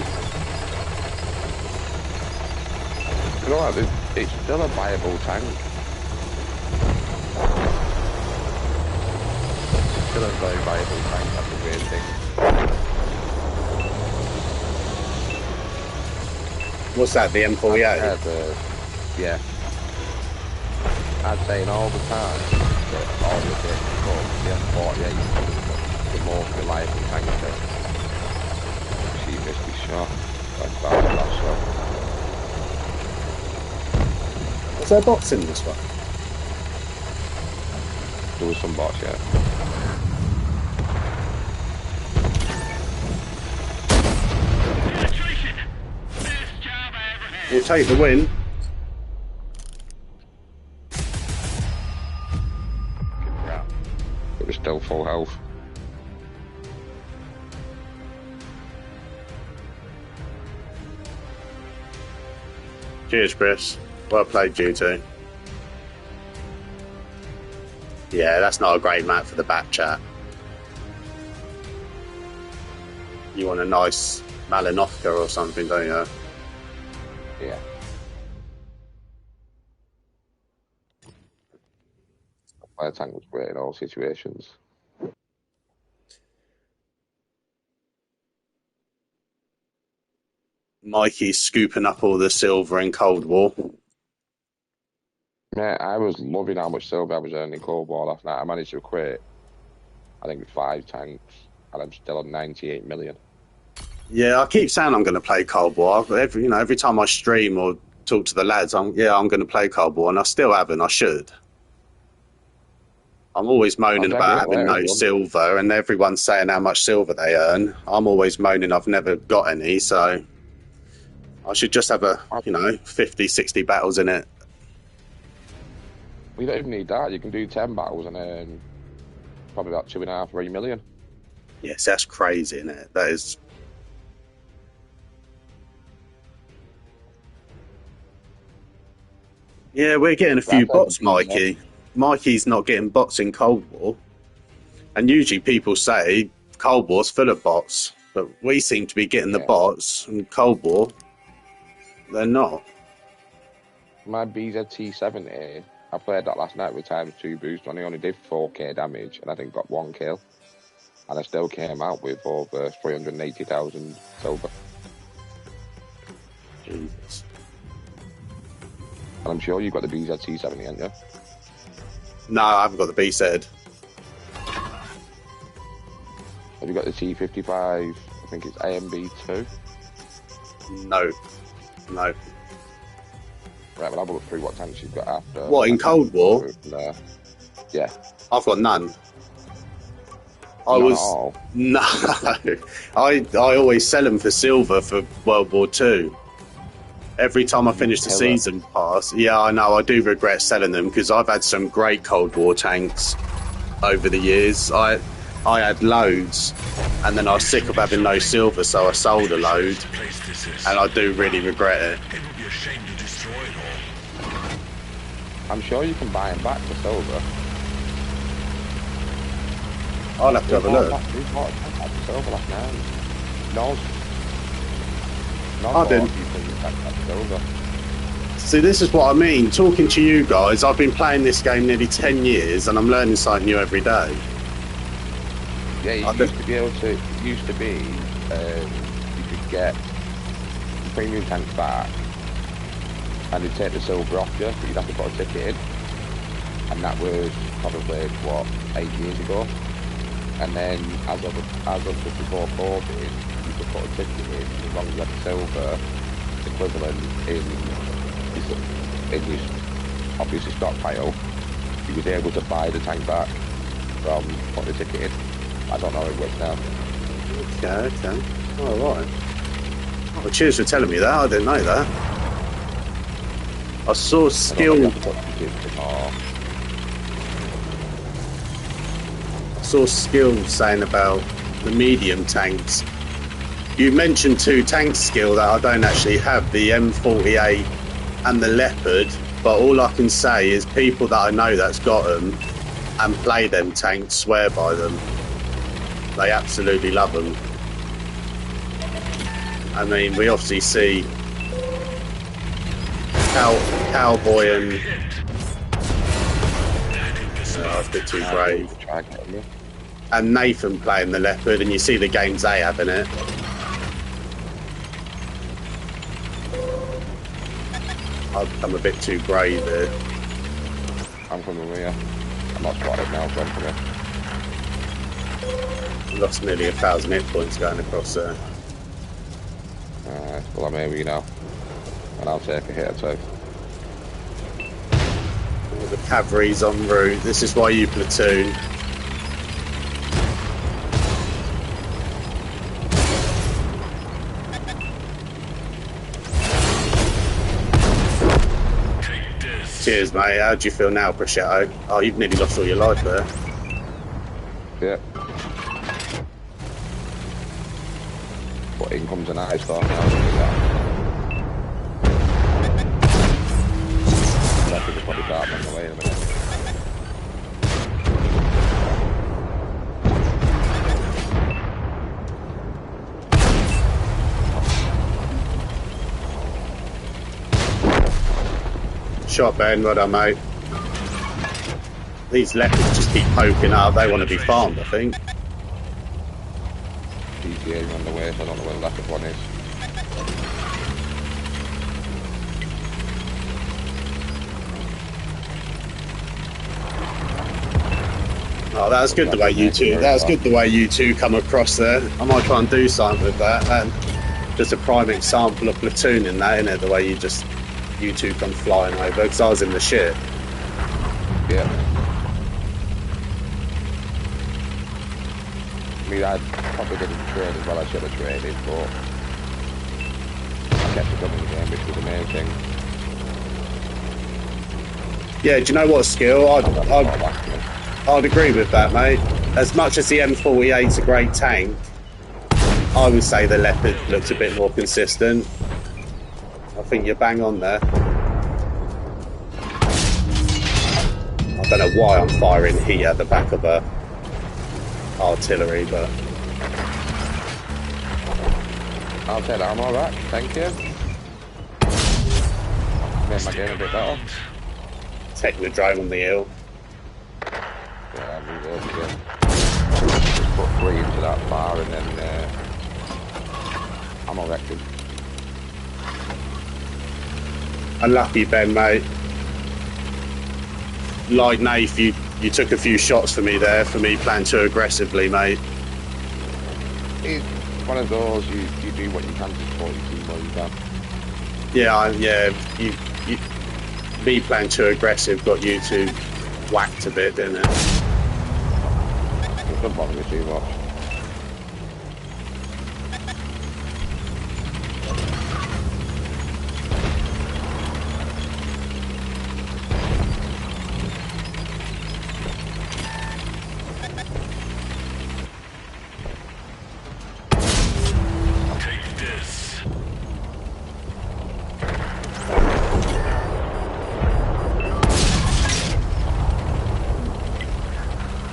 You know what? It's still a viable tank. Still a very viable tank, that's a weird thing. What's that, the M48? Yeah. I'd say all the time that all of it, the M48 is the most reliable tank that she missed his shot. Like that last shot. Was there bots in this one? There was some bots, yeah. We'll take the win. It was still full health. Cheers, Chris. Well played, GT. Yeah, that's not a great map for the back chat. You want a nice Malinovka or something, don't you? Yeah. My tank was great in all situations. Mikey's scooping up all the silver in Cold War. Yeah, I was loving how much silver I was earning in Cold War last night. I managed to quit, I think, 5 tanks, and I'm still on 98 million. Yeah, I keep saying I'm going to play Cold War. Every time I stream or talk to the lads. I'm going to play Cold War, and I still haven't. I should. I'm always moaning about having no silver, and everyone's saying how much silver they earn. I'm always moaning I've never got any, so I should just have 50, 60 battles in it. We don't even need that. You can do 10 battles and earn probably about 2.5, 3 million. Yes, that's crazy, isn't it? That is. Yeah, we're getting a few bots, Mikey. Mikey's not getting bots in Cold War. And usually people say Cold War's full of bots, but we seem to be getting the bots, and Cold War, they're not. My BZT-70, I played that last night with ×2 boost, and I only did 4k damage, and I think got 1 kill. And I still came out with over 380,000 silver. Jesus. And I'm sure you've got the BZT-70, haven't you? No, I haven't got the B-Z. Have you got the T55, I think it's AMB2? No. Right, well, I'll look through what tanks you've got after. What, in Cold War? Yeah. I've got none. No. I always sell them for silver for World War II. Every time I finish the season pass, yeah, I know, I do regret selling them because I've had some great Cold War tanks over the years. I had loads, and then I was sick of having no silver, so I sold a load, and I do really regret it. I'm sure you can buy them back for silver. I'll have to have a look. We bought a tank for silver last night. I didn't. See, this is what I mean. Talking to you guys, I've been playing this game nearly 10 years, and I'm learning something new every day. Yeah, you used to be able to. It used to be you could get premium tanks back, and they'd take the silver off you, but you'd have to put a ticket in, and that was probably what 8 years ago. And then as of just before COVID, you could put a ticket in as long as you had the silver equivalent in your obviously stockpile. You was able to buy the tank back from putting the ticket in. I don't know how it works now. Okay. All right. Well, cheers for telling me that. I didn't know that. I saw skill. I saw skill saying about the medium tanks. You mentioned 2 tank skill that I don't actually have, the M48 and the Leopard, but all I can say is people that I know that's got them and play them tanks swear by them. They absolutely love them. I mean, we obviously see Cowboy and... Oh, I was a bit too brave. And Nathan playing the Leopard, and you see the games they have in it. I'm a bit too brave here. I'm coming with you. I'm not spotted now, so I'm coming. Lost nearly 1,000 hit points going across there. Well, I'm here with you now. And I'll take a hit or two. All the cavalry's en route. This is why you platoon. Cheers, mate. How do you feel now, Prosciutto? Oh, you've nearly lost all your life there. Yeah. But in comes an ice storm now. That could probably start on the way in a minute. Shot, Ben. Well done, mate. These leopards just keep poking up. They want to be farmed, I think. PTA on the way, so I don't know where the leopard one is. Oh, that's good the way you two. That's good the way you two come across there. I might try and do something with that. And just a prime example of platooning, that, isn't it? The way you just you two come flying over because I was in the shit. Yeah. I mean, I probably didn't train as well as I should have traded, but I kept it up in the game, which was the main thing. Yeah, do you know what, Skill? I'd agree with that, mate. As much as the M48's a great tank, I would say the Leopard looks a bit more consistent. I think you're bang on there. I don't know why I'm firing heat at the back of a artillery, but I'll take that ammo back, thank you. Made my game a bit better. Technodrome on the hill. Yeah, I'm reloading again. Just put 3 into that bar and then ammo wrecked him. Unlucky, Ben, mate. Like Nath, you took a few shots for me there, for me playing too aggressively, mate. It's one of those, you do what you can to support your team while you can. Yeah, me playing too aggressive got you two whacked a bit, didn't it? It doesn't bother me too much.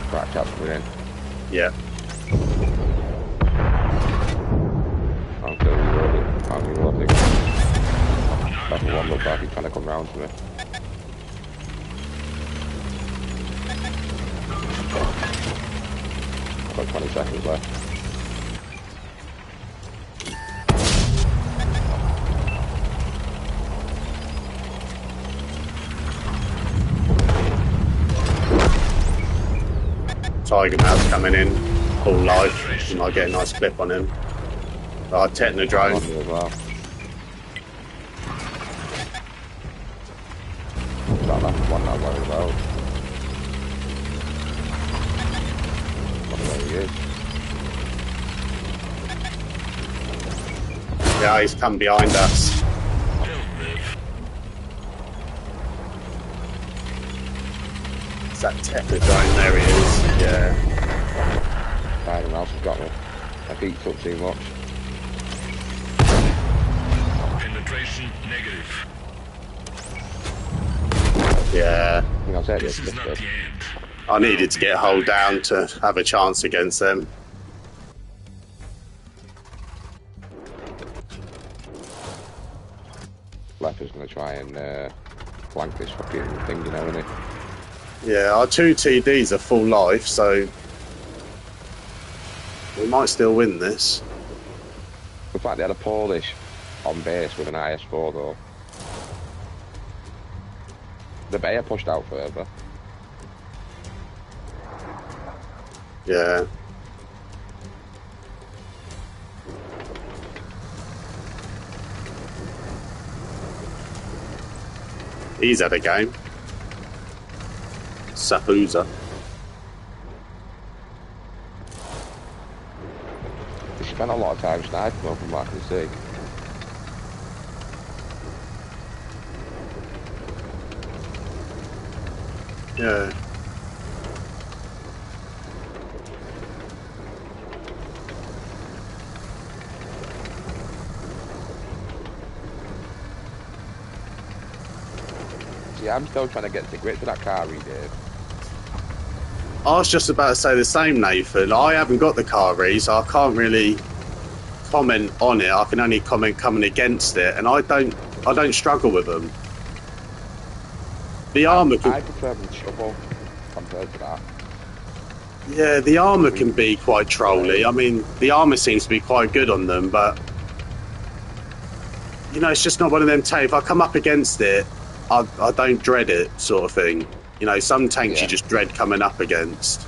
Right, chaps, we're in. Yeah. I'm still reloading. I'm reloading. Level 1 looks like he's trying to come round to me. I've got 20 seconds left. Tiger Mouse coming in, full life. You might get a nice clip on him. Right, Technodrome. As well. That last one I'm worried about. I wonder where he is. Yeah, he's come behind us. It's that Technodrome, there he is. Yeah. Anyone else has got me. I beat up too much. Penetration negative. Yeah. I think I'll take This this. is not the end. I needed to get hold down to have a chance against them. Leopard's going to try and flank this fucking thing, you know, isn't he? Yeah, our 2 TDs are full life, so we might still win this. In fact, they had a Polish on base with an IS-4 though. The Bayer pushed out further. Yeah. He's had a game. Sahuza. He spent a lot of time sniping though, from what I can see. Yeah. See, I'm still trying to get to grips with that car he did. I was just about to say the same, Nathan. I haven't got the car re, so I can't really comment on it. I can only comment coming against it, and I don't struggle with them. The armour I can, prefer the shovel compared to that. yeah, the armour can be quite trolly. I mean, the armour seems to be quite good on them, but you know, it's just not one of them tanks. If I come up against it, I don't dread it, sort of thing. You know, some tanks you just dread coming up against.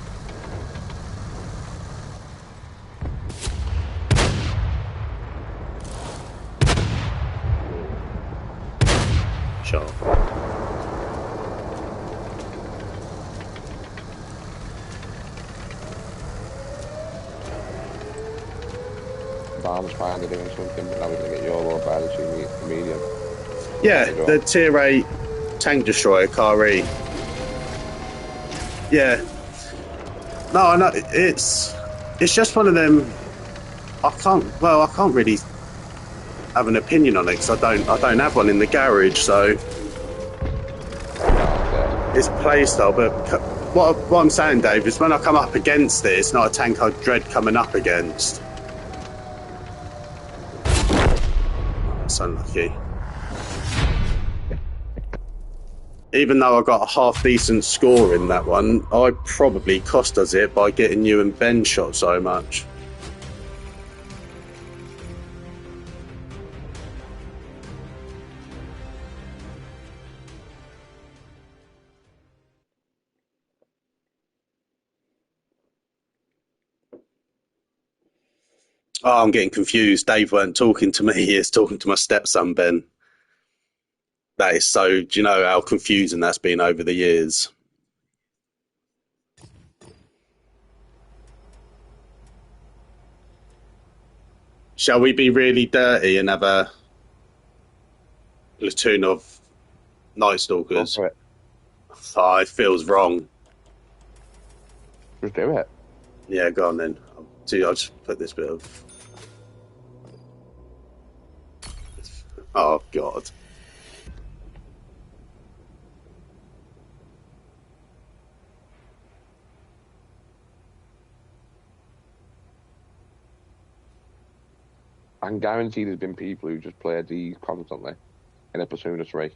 Farm's finally doing something, but now we're going to get YOLO by the medium. Yeah, the tier 8 tank destroyer, Kari. Yeah. No, I know, it's just one of them. I can't really have an opinion on it because I don't have one in the garage, so it's playstyle. But what I'm saying, Dave, is when I come up against it, it's not a tank I dread coming up against. That's unlucky. Even though I got a half decent score in that one, I probably cost us it by getting you and Ben shot so much. Oh, I'm getting confused. Dave weren't talking to me. He is talking to my stepson, Ben. That is so... Do you know how confusing that's been over the years? Shall we be really dirty and have a platoon of Night Stalkers? Go for it. Oh, it feels wrong. Just do it. Yeah, go on then. I'll just put this bit of... Oh, God. I'm guaranteed there's been people who just play these constantly in a platoon of 3.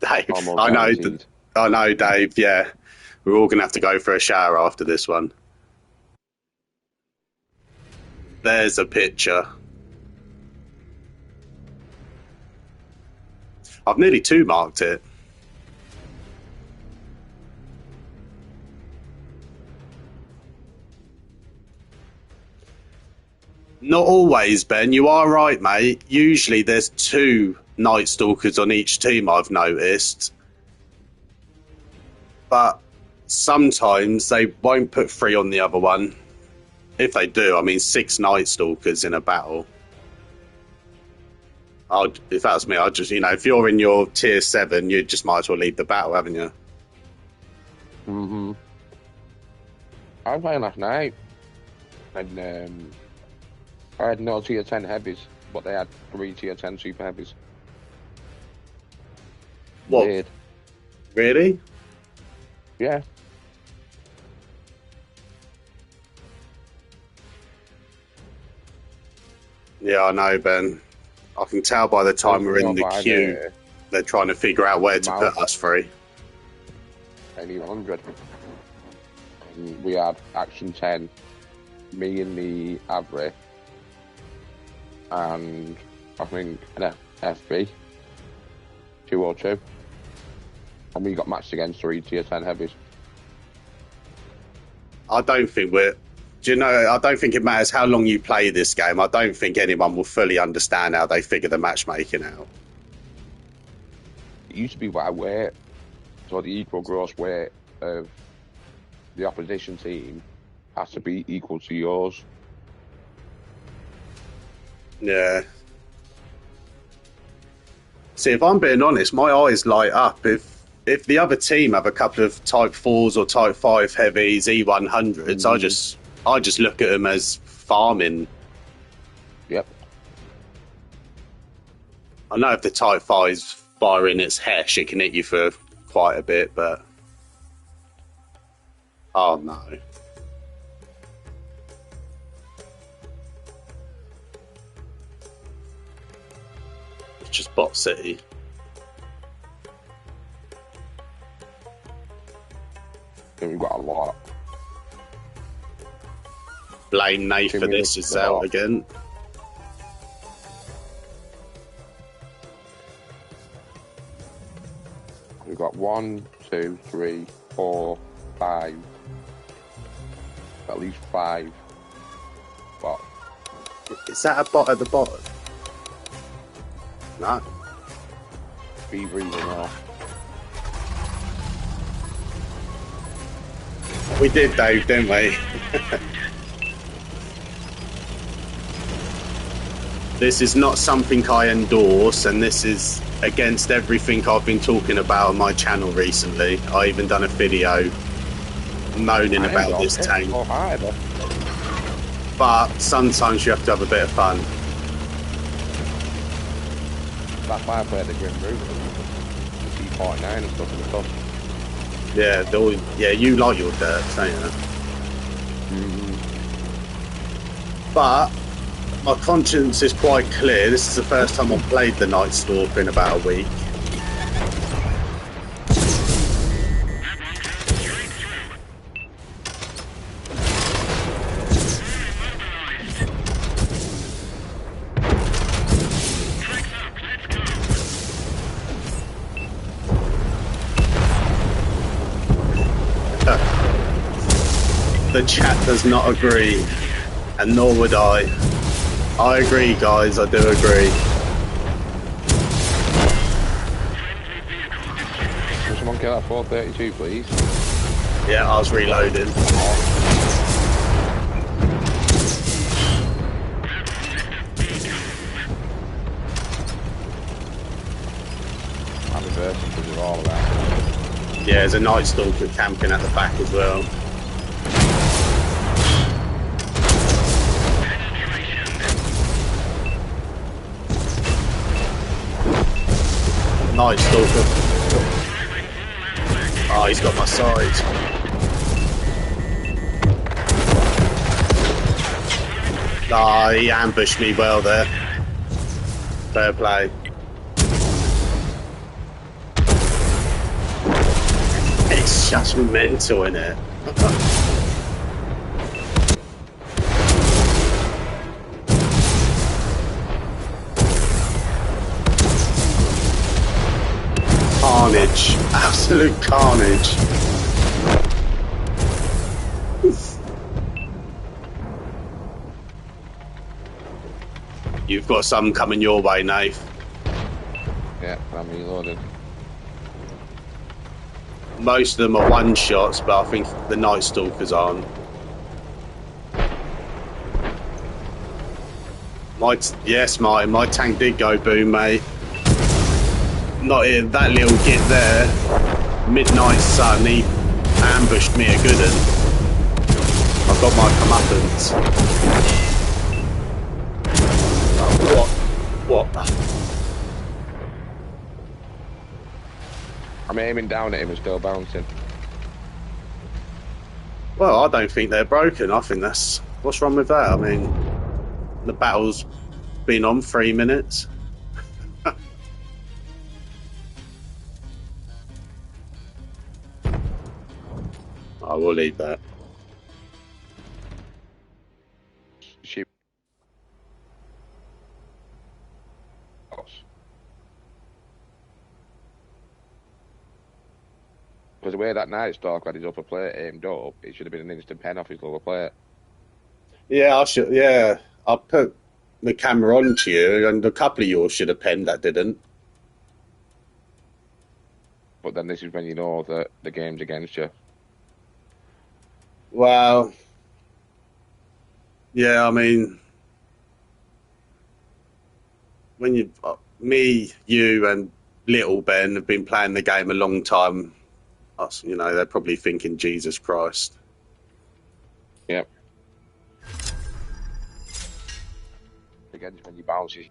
Dave, Almost I guaranteed. know, Dave, yeah. We're all going to have to go for a shower after this one. There's a picture. I've nearly 2-marked it. Not always, Ben. You are right, mate. Usually there's 2 Night Stalkers on each team, I've noticed. But sometimes they won't put 3 on the other one. If they do, I mean 6 Night Stalkers in a battle. If that was me, I'd just, if you're in your tier 7, you just might as well leave the battle, haven't you? Mm-hmm. I was playing last night, and I had no tier 10 heavies, but they had 3 tier 10 super heavies. What? Weird. Really? Yeah. Yeah, I know, Ben. I can tell by the time we're in the queue, they're trying to figure out where to put us 3. I need 100. And we had Action 10, me and the Avery, and I think an FB 202, and we got matched against 3 tier 10 heavies. I don't think I don't think it matters how long you play this game. I don't think anyone will fully understand how they figure the matchmaking out. It used to be by weight, so the equal gross weight of the opposition team has to be equal to yours. Yeah. See, if I'm being honest, my eyes light up if the other team have a couple of Type 4s or Type 5 heavies, E100s. I just look at them as farming. Yep. I know if the Type 5's firing its hesh, it can hit you for quite a bit, but... Oh, no. It's just Bot City. And we've got a lot. Blame Nate for this as well again. We've got 1, 2, 3, 4, 5. At least 5 bots. Is that a bot at the bottom? No. Be breathing off. We did, Dave, didn't we? This is not something I endorse, and this is against everything I've been talking about on my channel recently. I even done a video moaning about this tank. But sometimes you have to have a bit of fun. That's why I played the Grim Reaper, the T49 and stuff in the top. Yeah, you like your dirt, don't you? But my conscience is quite clear. This is the first time I've played the Night Stalker in about a week. The chat does not agree, and nor would I. I agree, guys, I do agree. Can someone kill that 432, please? Yeah, I was reloading. I'm reversing because they're all around. Yeah, there's a Night Stalker camping at the back as well. Night Stalker. Oh, he's got my side. Ah, he ambushed me well there. Fair play. It's just mental, isn't it? Carnage. Absolute carnage. You've got some coming your way, Nath. Yeah, I'm reloaded. Most of them are one-shots, but I think the Night Stalkers aren't. Yes, Martin, my tank did go boom, mate. Not in that little git there. Midnight Sun, he ambushed me a good one. I've got my comeuppance. What? I'm aiming down at him and still bouncing. Well, I don't think they're broken. I think that's... What's wrong with that? I mean, the battle's been on 3 minutes. I will leave that. Shoot. Because the way that Night Stalker had his upper plate aimed up, it should have been an instant pen off his lower plate. Yeah, I should. Yeah, I put the camera on to you, and a couple of yours should have penned that didn't. But then this is when you know that the game's against you. Well, yeah, I mean, when me, you, and Little Ben have been playing the game a long time. Us, you know, they're probably thinking Jesus Christ. Yep. Against when you bounce. Do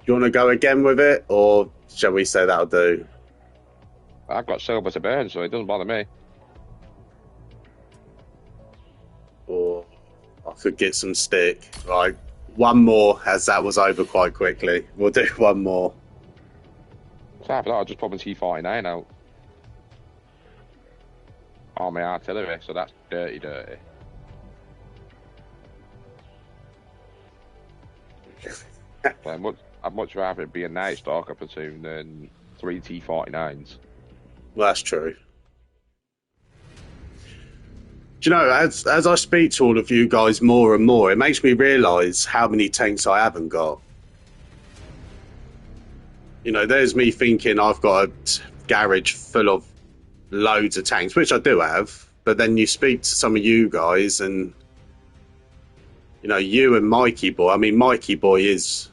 you want to go again with it, or shall we say that'll do? I've got silver to burn, so it doesn't bother me. Or I could get some stick. Right, one more, as that was over quite quickly. We'll do one more. So after that, I'll just pop my T49 out. On my artillery, so that's dirty. But I'd much rather it be a Night Stalker platoon than 3 T49s. Well, that's true. Do you know, as I speak to all of you guys more and more, it makes me realise how many tanks I haven't got. You know, there's me thinking I've got a garage full of loads of tanks, which I do have, but then you speak to some of you guys and You know, you and Mikey Boy. I mean, Mikey Boy is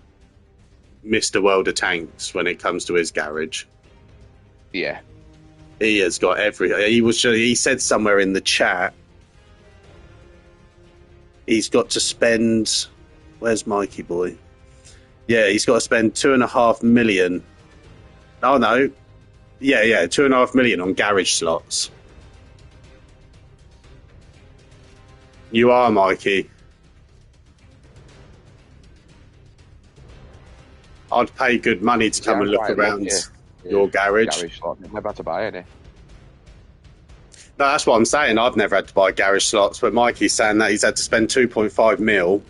Mr. World of Tanks when it comes to his garage. Yeah. He has got he said somewhere in the chat he's got to spend, where's Mikey Boy? Yeah, he's got to spend 2.5 million. Oh no. Yeah, 2.5 million on garage slots. You are, Mikey. I'd pay good money to come and look around your garage. Garage slot. Never had to buy any. No, that's what I'm saying. I've never had to buy garage slots, but Mikey's saying that he's had to spend 2.5 mil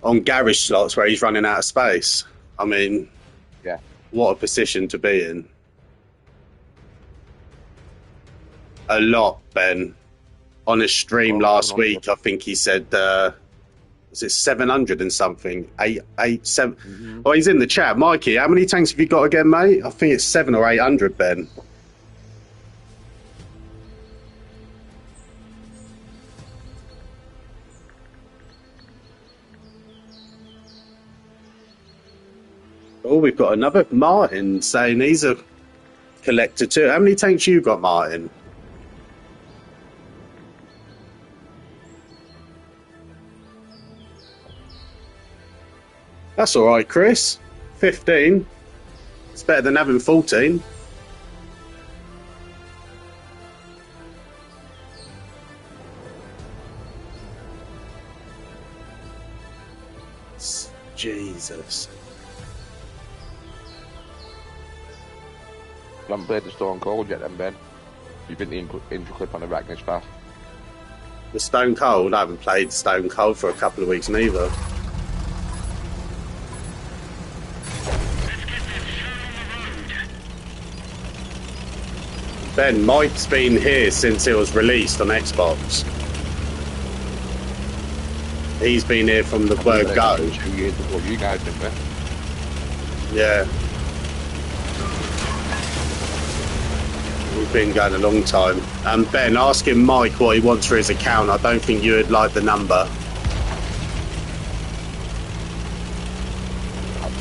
on garage slots where he's running out of space. I mean, yeah, what a position to be in. A lot, Ben. On a stream last week, I think he said, was it 700 and something? 7. Mm-hmm. Oh, he's in the chat. Mikey, how many tanks have you got again, mate? I think it's 700 or 800, Ben. Oh, we've got another Martin saying he's a collector too. How many tanks you got, Martin? That's all right, Chris. 15. It's better than having 14. Jesus. You haven't played the Stone Cold yet then, Ben? You've been the intro clip on the Ragnar's Path. The Stone Cold? I haven't played Stone Cold for a couple of weeks neither. Ben, Mike's been here since it was released on Xbox. He's been here from the word go. 2 years before you guys did, Ben. Yeah. We've been going a long time. Ben, asking Mike what he wants for his account. I don't think you would like the number.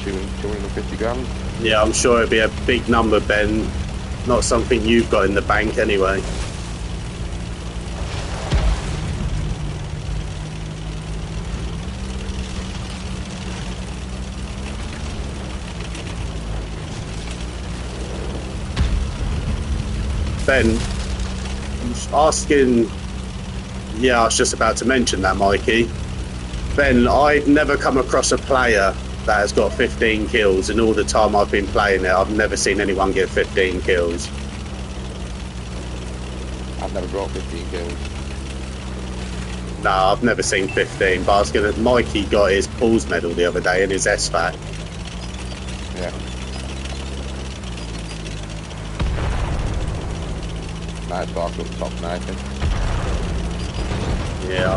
250 grand? Yeah, I'm sure it'd be a big number, Ben. Not something you've got in the bank anyway. Ben, asking, yeah, I was just about to mention that, Mikey. Ben, I've never come across a player that has got 15 kills, and all the time I've been playing it, I've never seen anyone get 15 kills. I've never brought 15 kills. No, I've never seen 15, but I was gonna, Mikey got his Paul's medal the other day in his SFAC. Yeah. Nice box up the top knifing. Yeah,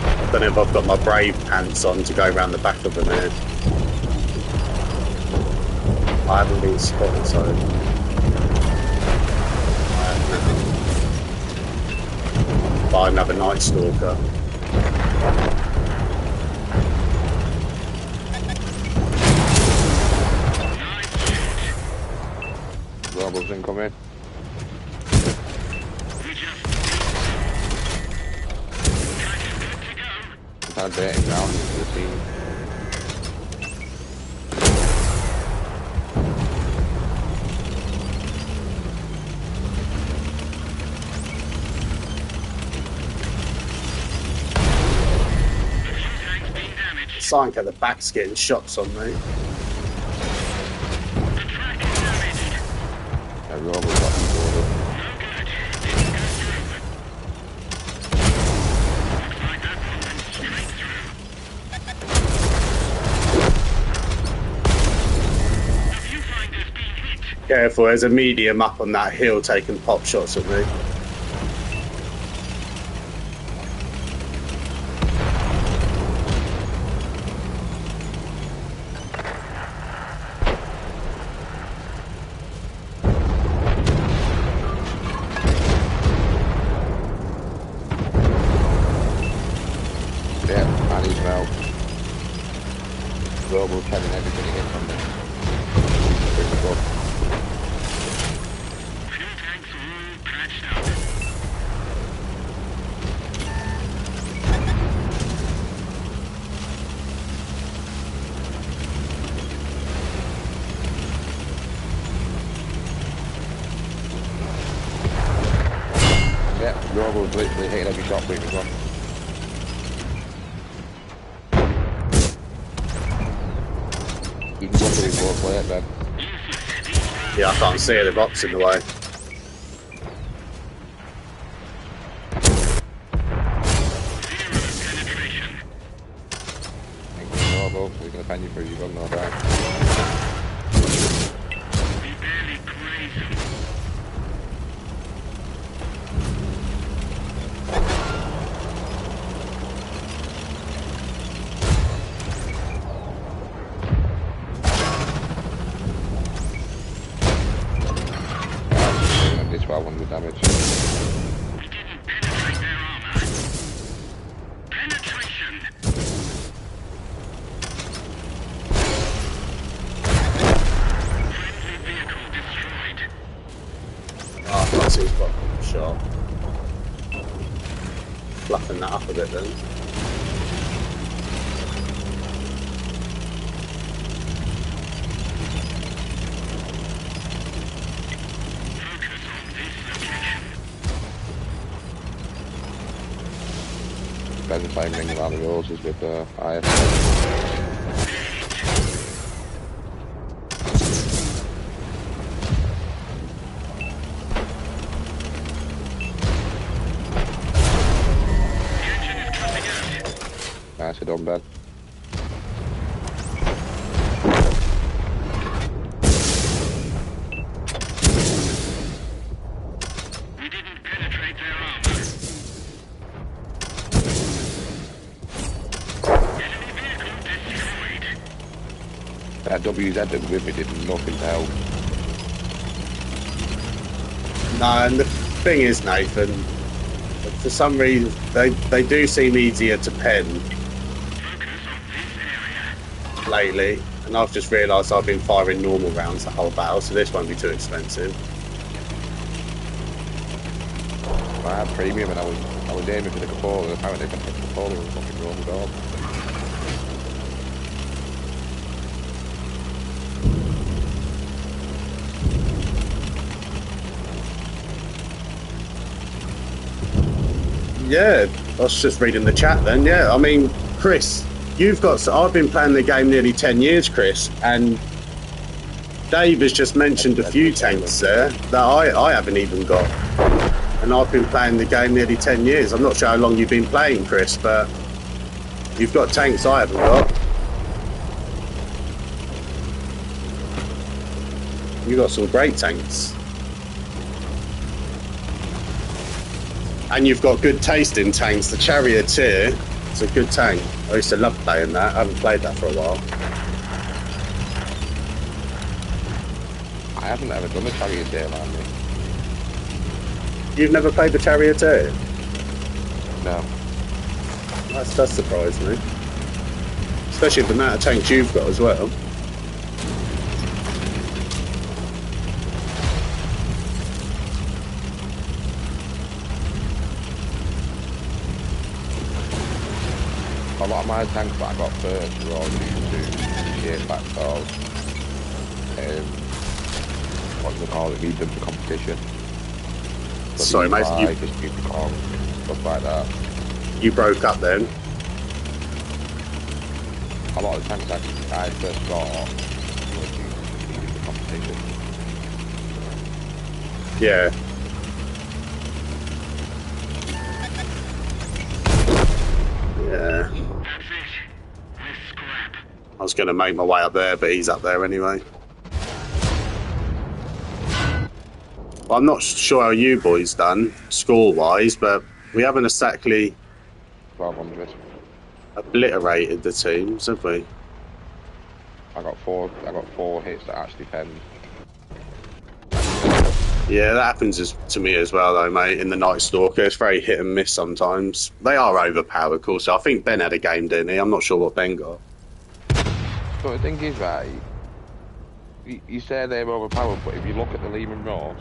I don't know if I've got my Brave pants on to go around the back of them here. I haven't been spotted, so... Buy another Night Stalker. Robo's incoming. Kind of betting ground into the team. Sank at the back's getting shots on me. Yeah, Robo's got him board up. Careful, there's a medium up on that hill taking pop shots at me. Yeah. Robo's literally hitting every shot quick as well. You can go for his both plate then. Yeah, I can't see it. The box in the way. Robo, so he's going to pen you through your gun, no doubt. Did 1200 damage. Oh, I can't see his bottom shot. Fluffing that up a bit then. Better playing ring around the roses with IS. Nicely done, Ben. We didn't penetrate their armor. Enemy vehicle destroyed. That WZ that was with me did nothing to help. No, and the thing is, Nathan, for some reason, they do seem easier to pen lately, and I've just realised I've been firing normal rounds the whole battle, so this won't be too expensive. I had premium and I was aiming for the Capola, and apparently I hit the Capola and fucking rolled it off. Yeah, I was just reading the chat then. Yeah, I mean, Chris, I've been playing the game nearly 10 years, Chris, and Dave has just mentioned a few tanks there that I haven't even got. And I've been playing the game nearly 10 years. I'm not sure how long you've been playing, Chris, but you've got tanks I haven't got. You've got some great tanks. And you've got good taste in tanks. The Charioteer, it's a good tank. I used to love playing that. I haven't played that for a while. I haven't ever done a Charioteer, man. You've never played the Charioteer? No. That surprised me. Especially with the amount of tanks you've got as well. A lot of my tanks that I got first were all due to sheer fact of what do they call it, need them for competition. So Sorry, mate. Stuff like that. You broke up then. A lot of the tanks I first got were due to competition. Yeah. Yeah. I was going to make my way up there, but he's up there anyway. Well, I'm not sure how you boys done score-wise, but we haven't exactly 1200. obliterated the teams, have we? I got four hits that actually penned. Yeah, that happens to me as well, though, mate. In the Night Stalker, it's very hit and miss sometimes. They are overpowered, of course. I think Ben had a game, didn't he? I'm not sure what Ben got. But the thing is, right, you say they're overpowered, but if you look at the Lehman Ross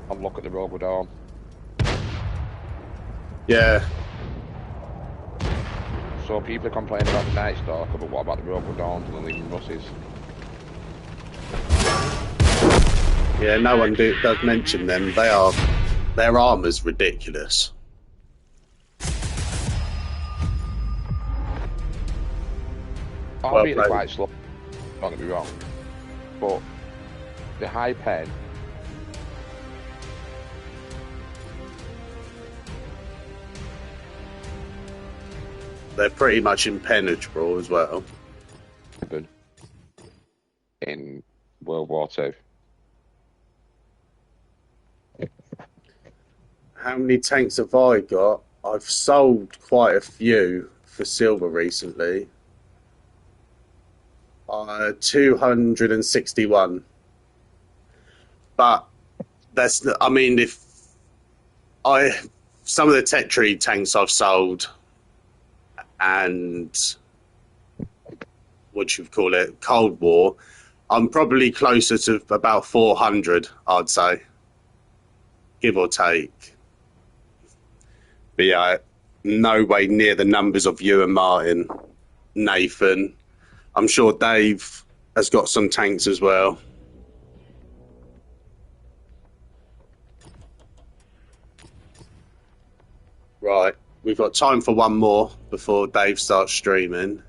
and look at the Robo, Yeah. so people are complaining about the Night Stalker, but what about the Robo and the Lehman Rosses? Yeah, no one does mention them. Their armour's ridiculous. Well Albeit they're played. quite slow, don't get me wrong. But the high pen, They're pretty much impenetrable as well. in World War Two. How many tanks have I got? I've sold quite a few for silver recently. 261. But that's, I mean, if I, some of the tech tree tanks I've sold and what you call it, Cold War, I'm probably closer to about 400, I'd say, give or take. But yeah, no way near the numbers of you and Martin, Nathan. I'm sure Dave has got some tanks as well. Right, we've got time for one more before Dave starts streaming.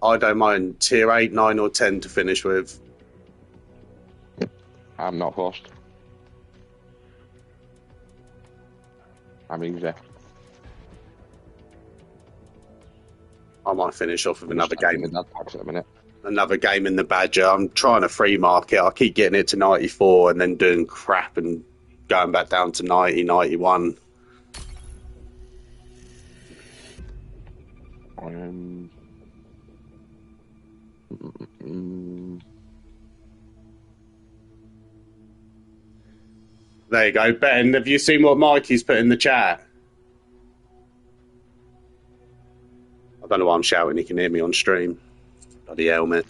I don't mind tier 8, 9 or 10 to finish with. I'm not fussed. I'm easy. I might finish off with another game. With that tax at a minute. Another game in the Badger. I'm trying to free market. I keep getting it to 94 and then doing crap and going back down to 90, 91. There you go. Ben, have you seen what Mikey's put in the chat? I don't know why I'm shouting. He can hear me on stream. Bloody helmet.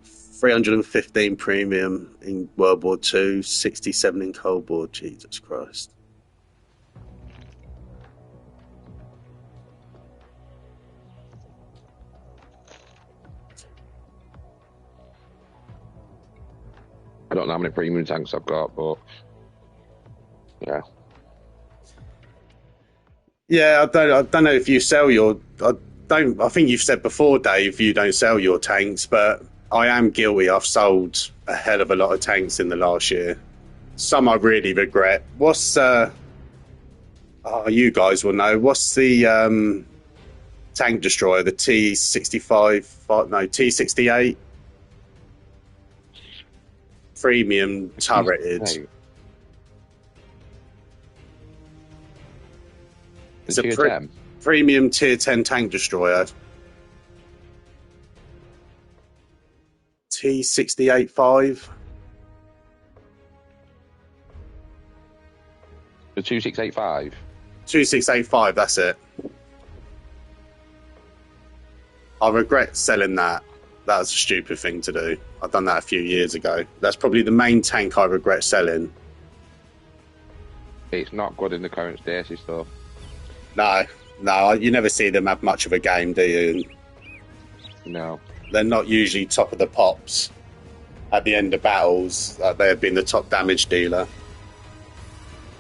315 premium in World War II, 67 in Cold War. Jesus Christ. I don't know how many premium tanks I've got, but yeah. Yeah, I don't know if you sell your. I think you've said before, Dave, you don't sell your tanks, but I am guilty. I've sold a hell of a lot of tanks in the last year. Some I really regret. What's you guys will know. What's the tank destroyer? The T65? No, T68. Premium turreted. It's a premium tier 10 tank destroyer. T68-5. The 2685? 2685, that's it. I regret selling that. That was a stupid thing to do. I've done that a few years ago. That's probably the main tank I regret selling. It's not good in the current stasis, though. No, you never see them have much of a game, do you? No. They're not usually top of the pops at the end of battles. They have been the top damage dealer.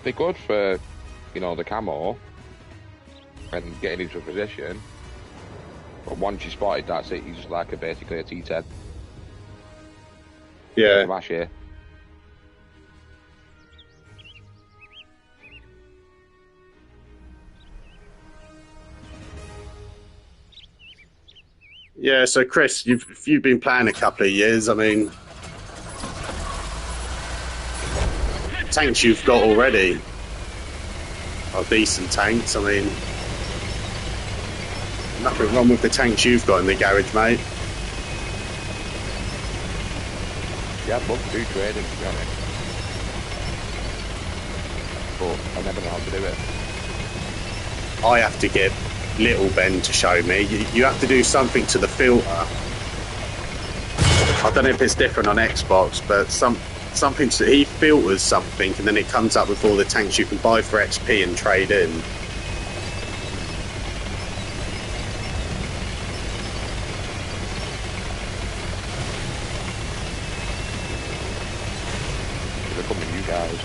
They're good for, the camo and getting into a position. But once you spotted, that's it. You're just like basically a T10. Yeah. Smash here. Yeah, so Chris, you've been playing a couple of years. I mean, tanks you've got already are decent tanks. I mean, nothing wrong with the tanks you've got in the garage, mate. Yeah, I'd love to do trading, to be honest. But I never know how to do it. I have to get Little Ben to show me. You have to do something to the filter. I don't know if it's different on Xbox, but something he filters something and then it comes up with all the tanks you can buy for XP and trade in. They're coming, you guys.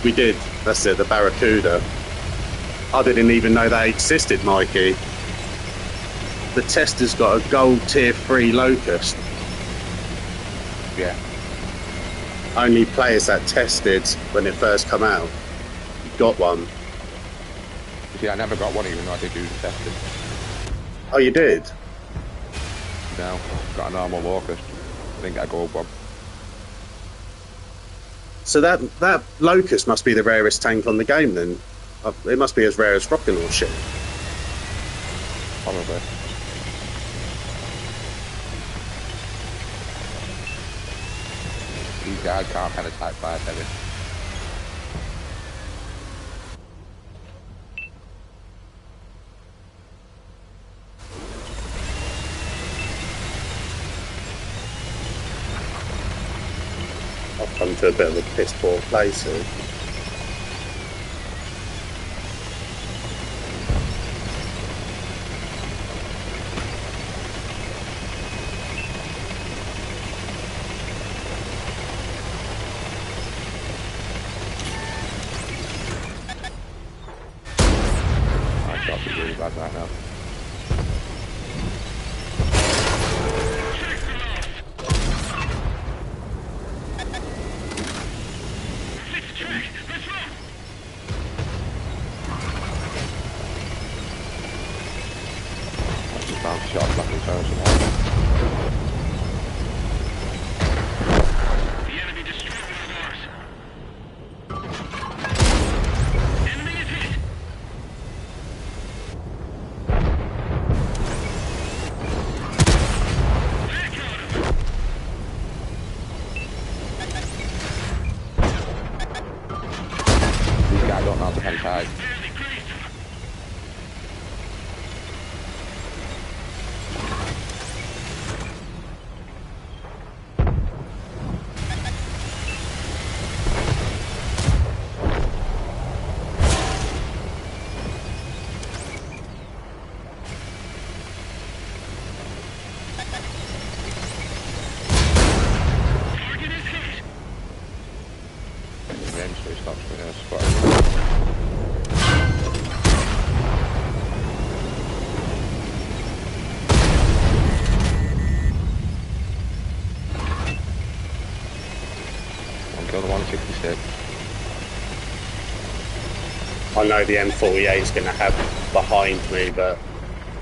We did. That's it, the Barracuda. I didn't even know they existed, Mikey. The tester's got a gold tier 3 Locust. Yeah. Only players that tested when it first come out got one. You see, I never got one even though I did do the testing. Oh, you did? No, got a normal Locust. I didn't get a gold one. So that Locust must be the rarest tank on the game then. It must be as rare as Rockin' or shit. Probably. These guys can't kind of type 5 heavy. I've come to a bit of a piss poor place here. My shots are really bad right now. I just found shots back in terms of that. The enemy destroyed one of ours. Enemy is hit. Back on him. These guys don't know how to kind of type. Barely grazed him. Target is hit. Eventually stops me there, spot. One kill the 166. I know the M48 is going to have behind me, but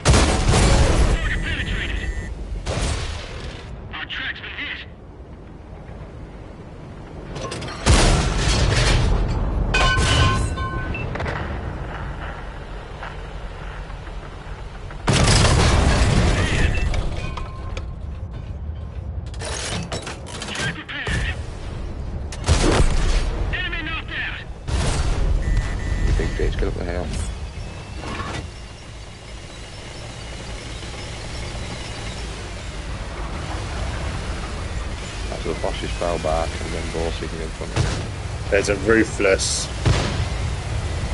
Target penetrated. Our track's been hit. Track repaired. Enemy knocked out. Big bitch, get up the hill. That's the Bosch's fell back and then Borsig in front of him. there's a Ruthless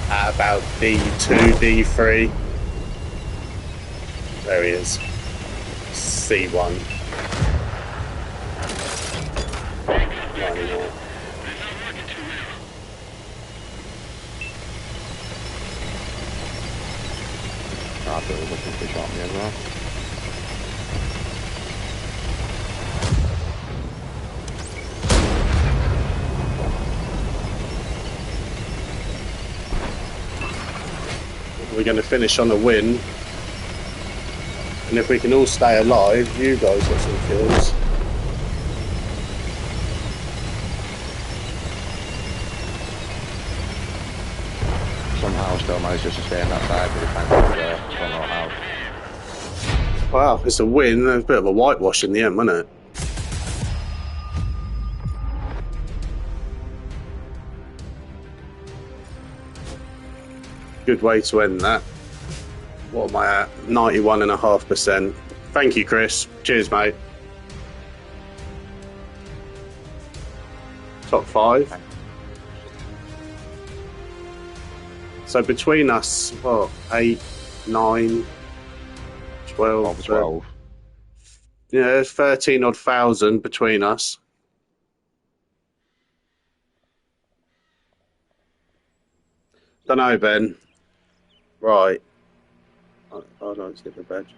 at about D2, D3. There he is. C1. Not anymore. That's not working too well. I thought it was looking for a shot at me as well. We're going to finish on a win. And if we can all stay alive, you guys got some kills. Somehow still managed just to stay on that side, but the tank was there. Don't know how. Wow, it's a win. There's a bit of a whitewash in the end, wasn't it? Good way to end that. What am I at? 91.5%. Thank you, Chris. Cheers, mate. Top 5. So between us, what, 8, 9, 12, Over 12. yeah, there's 13 odd thousand between us. Don't know, Ben. Right. Hold on, let's get the badge. Yeah,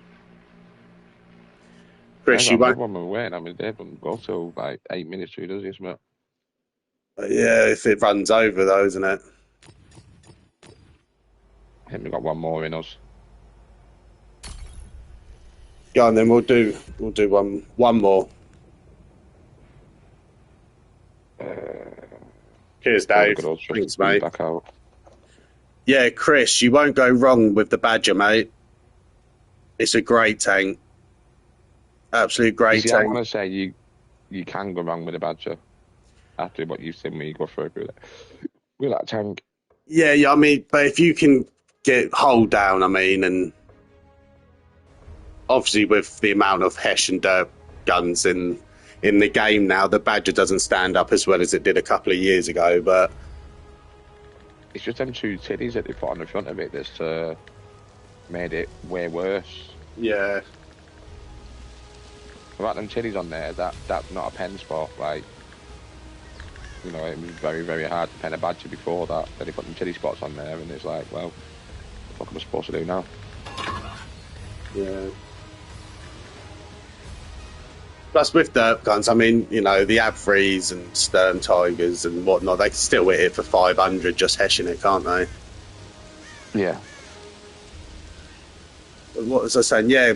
Chris, you I'm good won't. when we're waiting. I mean, they haven't go till like 8 minutes, to does this, mate? Yeah, if it runs over though, isn't it? I think we've got one more in us. Go on, then we'll do one more. Cheers, Probably Dave. good old trust Thanks, to mate. back out. Yeah, Chris, you won't go wrong with the Badger, mate. It's a great tank. Absolute You great see, I tank. want to say you can go wrong with a Badger after what you've seen when you go through with that tank. Yeah, yeah. I mean, but if you can get hold down, I mean, and obviously with the amount of Hesh and Derp guns in the game now, the Badger doesn't stand up as well as it did a couple of years ago. But It's just them two titties that they put on the front of it that's made it way worse. yeah, Without them titties on there, that's not a pen spot. Like, you know, it was very, very hard to pen a Badger before that. Then they put them titty spots on there, and it's like, well, what am I supposed to do now? yeah. Plus, with Derp guns, I mean, you know, the Ab3s and Stern Tigers and whatnot, they can still hit it for 500 just heshing it, can't they? Yeah. But what was I saying? Yeah,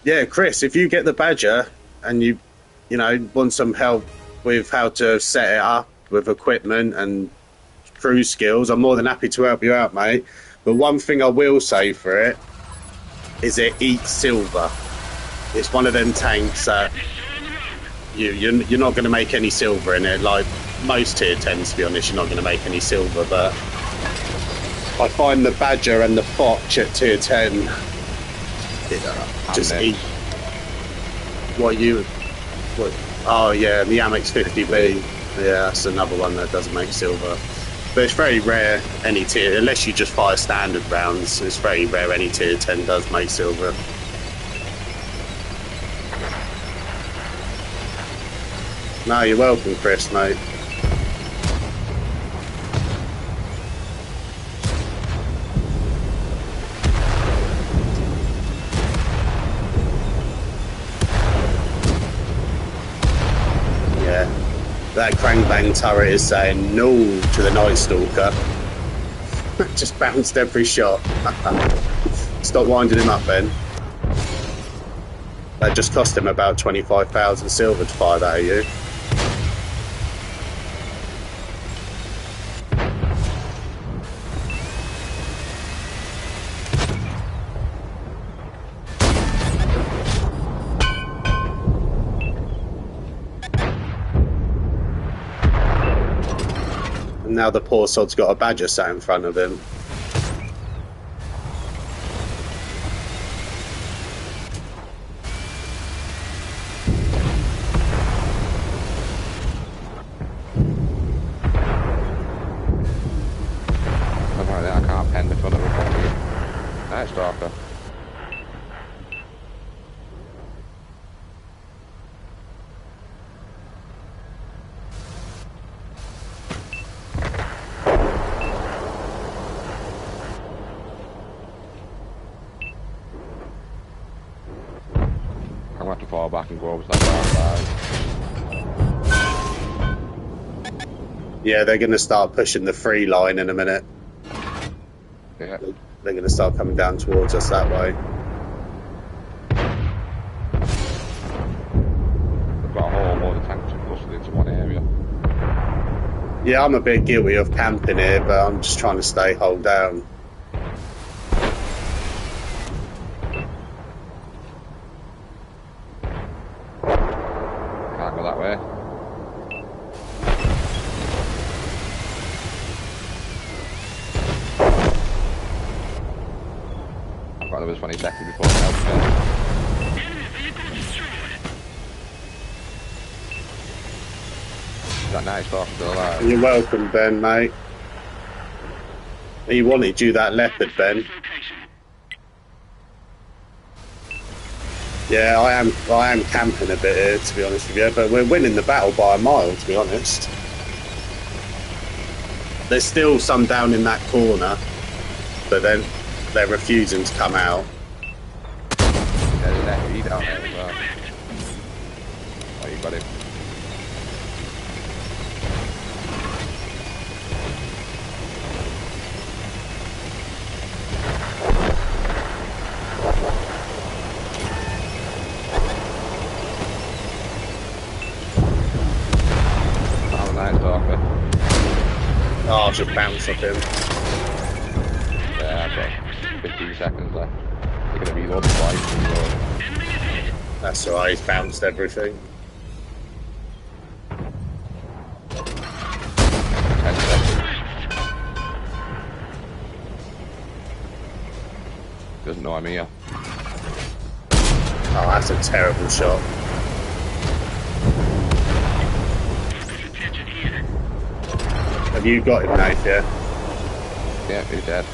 yeah, Chris, if you get the Badger and you know, want some help with how to set it up with equipment and crew skills, I'm more than happy to help you out, mate. But one thing I will say for it is it eats silver. It's one of them tanks that you're not going to make any silver in it. Like most tier 10s, to be honest, you're not going to make any silver. But I find the Badger and the Foch at tier 10 just eat. What? Oh yeah, the Amex 50B. Yeah, that's another one that doesn't make silver. But it's very rare any tier, unless you just fire standard rounds. It's very rare any tier 10 does make silver. No, you're welcome, Chris, mate. Yeah, that crank bang turret is saying no to the Night Stalker. Just bounced every shot. Stop winding him up, Ben. That just cost him about 25,000 silver to fire that at you. And now the poor sod's got a Badger sat in front of him. Apparently I can't pen the front of a fucking Night Stalker. I'm gonna have to fall back and go over to that dark side. Yeah, they're going to start pushing the free line in a minute. Yeah. They're going to start coming down towards us that way. We've got a whole load of tanks clustered into one area. Yeah, I'm a bit guilty of camping here, but I'm just trying to stay hold down. Can't go that way. I've got another 20 seconds before it helps me. Enemy vehicle destroyed. Is that Night Stalker still alive? You're welcome, Ben, mate. He wanted you that leopard, Ben. Location. Yeah, I am camping a bit here, to be honest with you, but we're winning the battle by a mile, to be honest. There's still some down in that corner, but then they're refusing to come out. Yeah, there's an FE down there as well. Oh, you got him. Oh, nice, Darker. Oh, I'll just bounce off him. Yeah, I've got 15 seconds left. You're going to reload twice. Reload. That's alright, he's bounced everything. 10 seconds. Doesn't know I'm here. Oh, that's a terrible shot. Have you got him, Nath, yeah? Yeah, he's dead.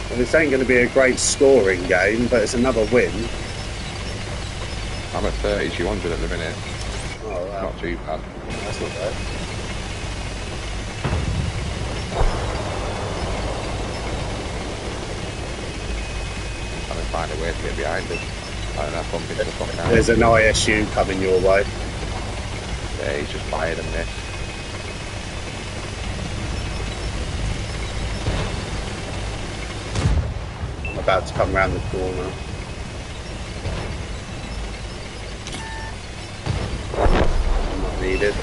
Well, this ain't going to be a great scoring game, but it's another win. I'm at 3200 at the minute. Oh, wow. Not too bad. That's not bad. Trying to find a way to get behind him. I don't know, bump into the fucking house. There's an ISU coming your way. Yeah, he's just fired and missed. I'm about to come around the corner. I'm not needed.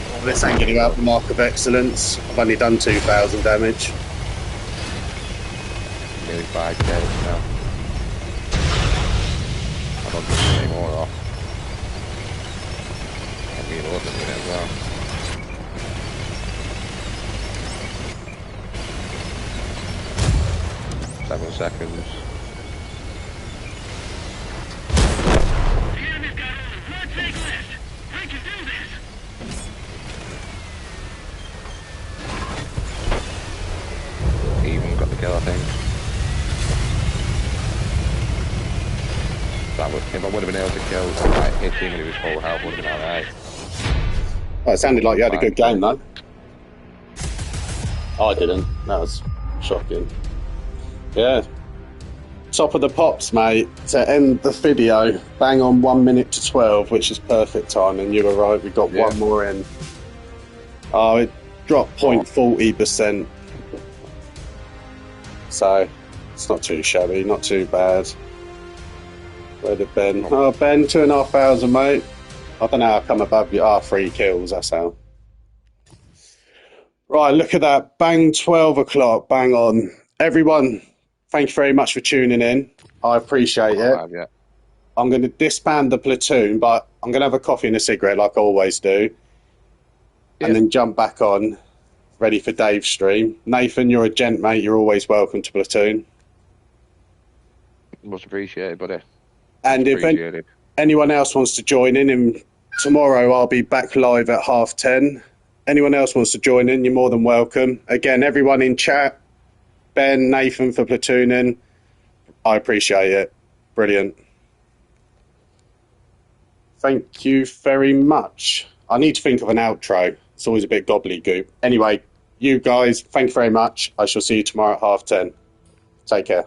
Well, this ain't getting out the mark of excellence. I've only done 2,000 damage. Nearly 5k now. I don't think there's any more off. I'll reload in a minute as well. Seven seconds. The enemy's got only one tank left. I can do this. Even got the kill, I think. That would, if I would have been able to kill, like, hit him when he was full health, would have been alright. Oh, it sounded like you had a good game, though. Oh, I didn't. That was shocking. Yeah. Top of the pops, mate. To end the video, bang on 1 minute to 12, which is perfect timing. You were right. We got one more in. Oh, it dropped 0.40%. So it's not too shabby, not too bad. Where did Ben? Oh, Ben, 2,500, mate. I don't know how I come above you. 3 kills, that's how. Right, look at that. Bang, 12 o'clock, bang on. Everyone, thank you very much for tuning in. I appreciate it. Yeah. I'm going to disband the platoon, but I'm going to have a coffee and a cigarette like I always do. Yeah. And then jump back on, ready for Dave's stream. Nathan, you're a gent, mate. You're always welcome to platoon. Much appreciated, buddy. And if anyone else wants to join in, tomorrow I'll be back live at 10:30. Anyone else wants to join in, you're more than welcome. Again, everyone in chat, Ben, Nathan for platooning, I appreciate it. Brilliant. Thank you very much. I need to think of an outro. It's always a bit gobbledygook. Anyway, you guys, thank you very much. I shall see you tomorrow at 10:30. Take care.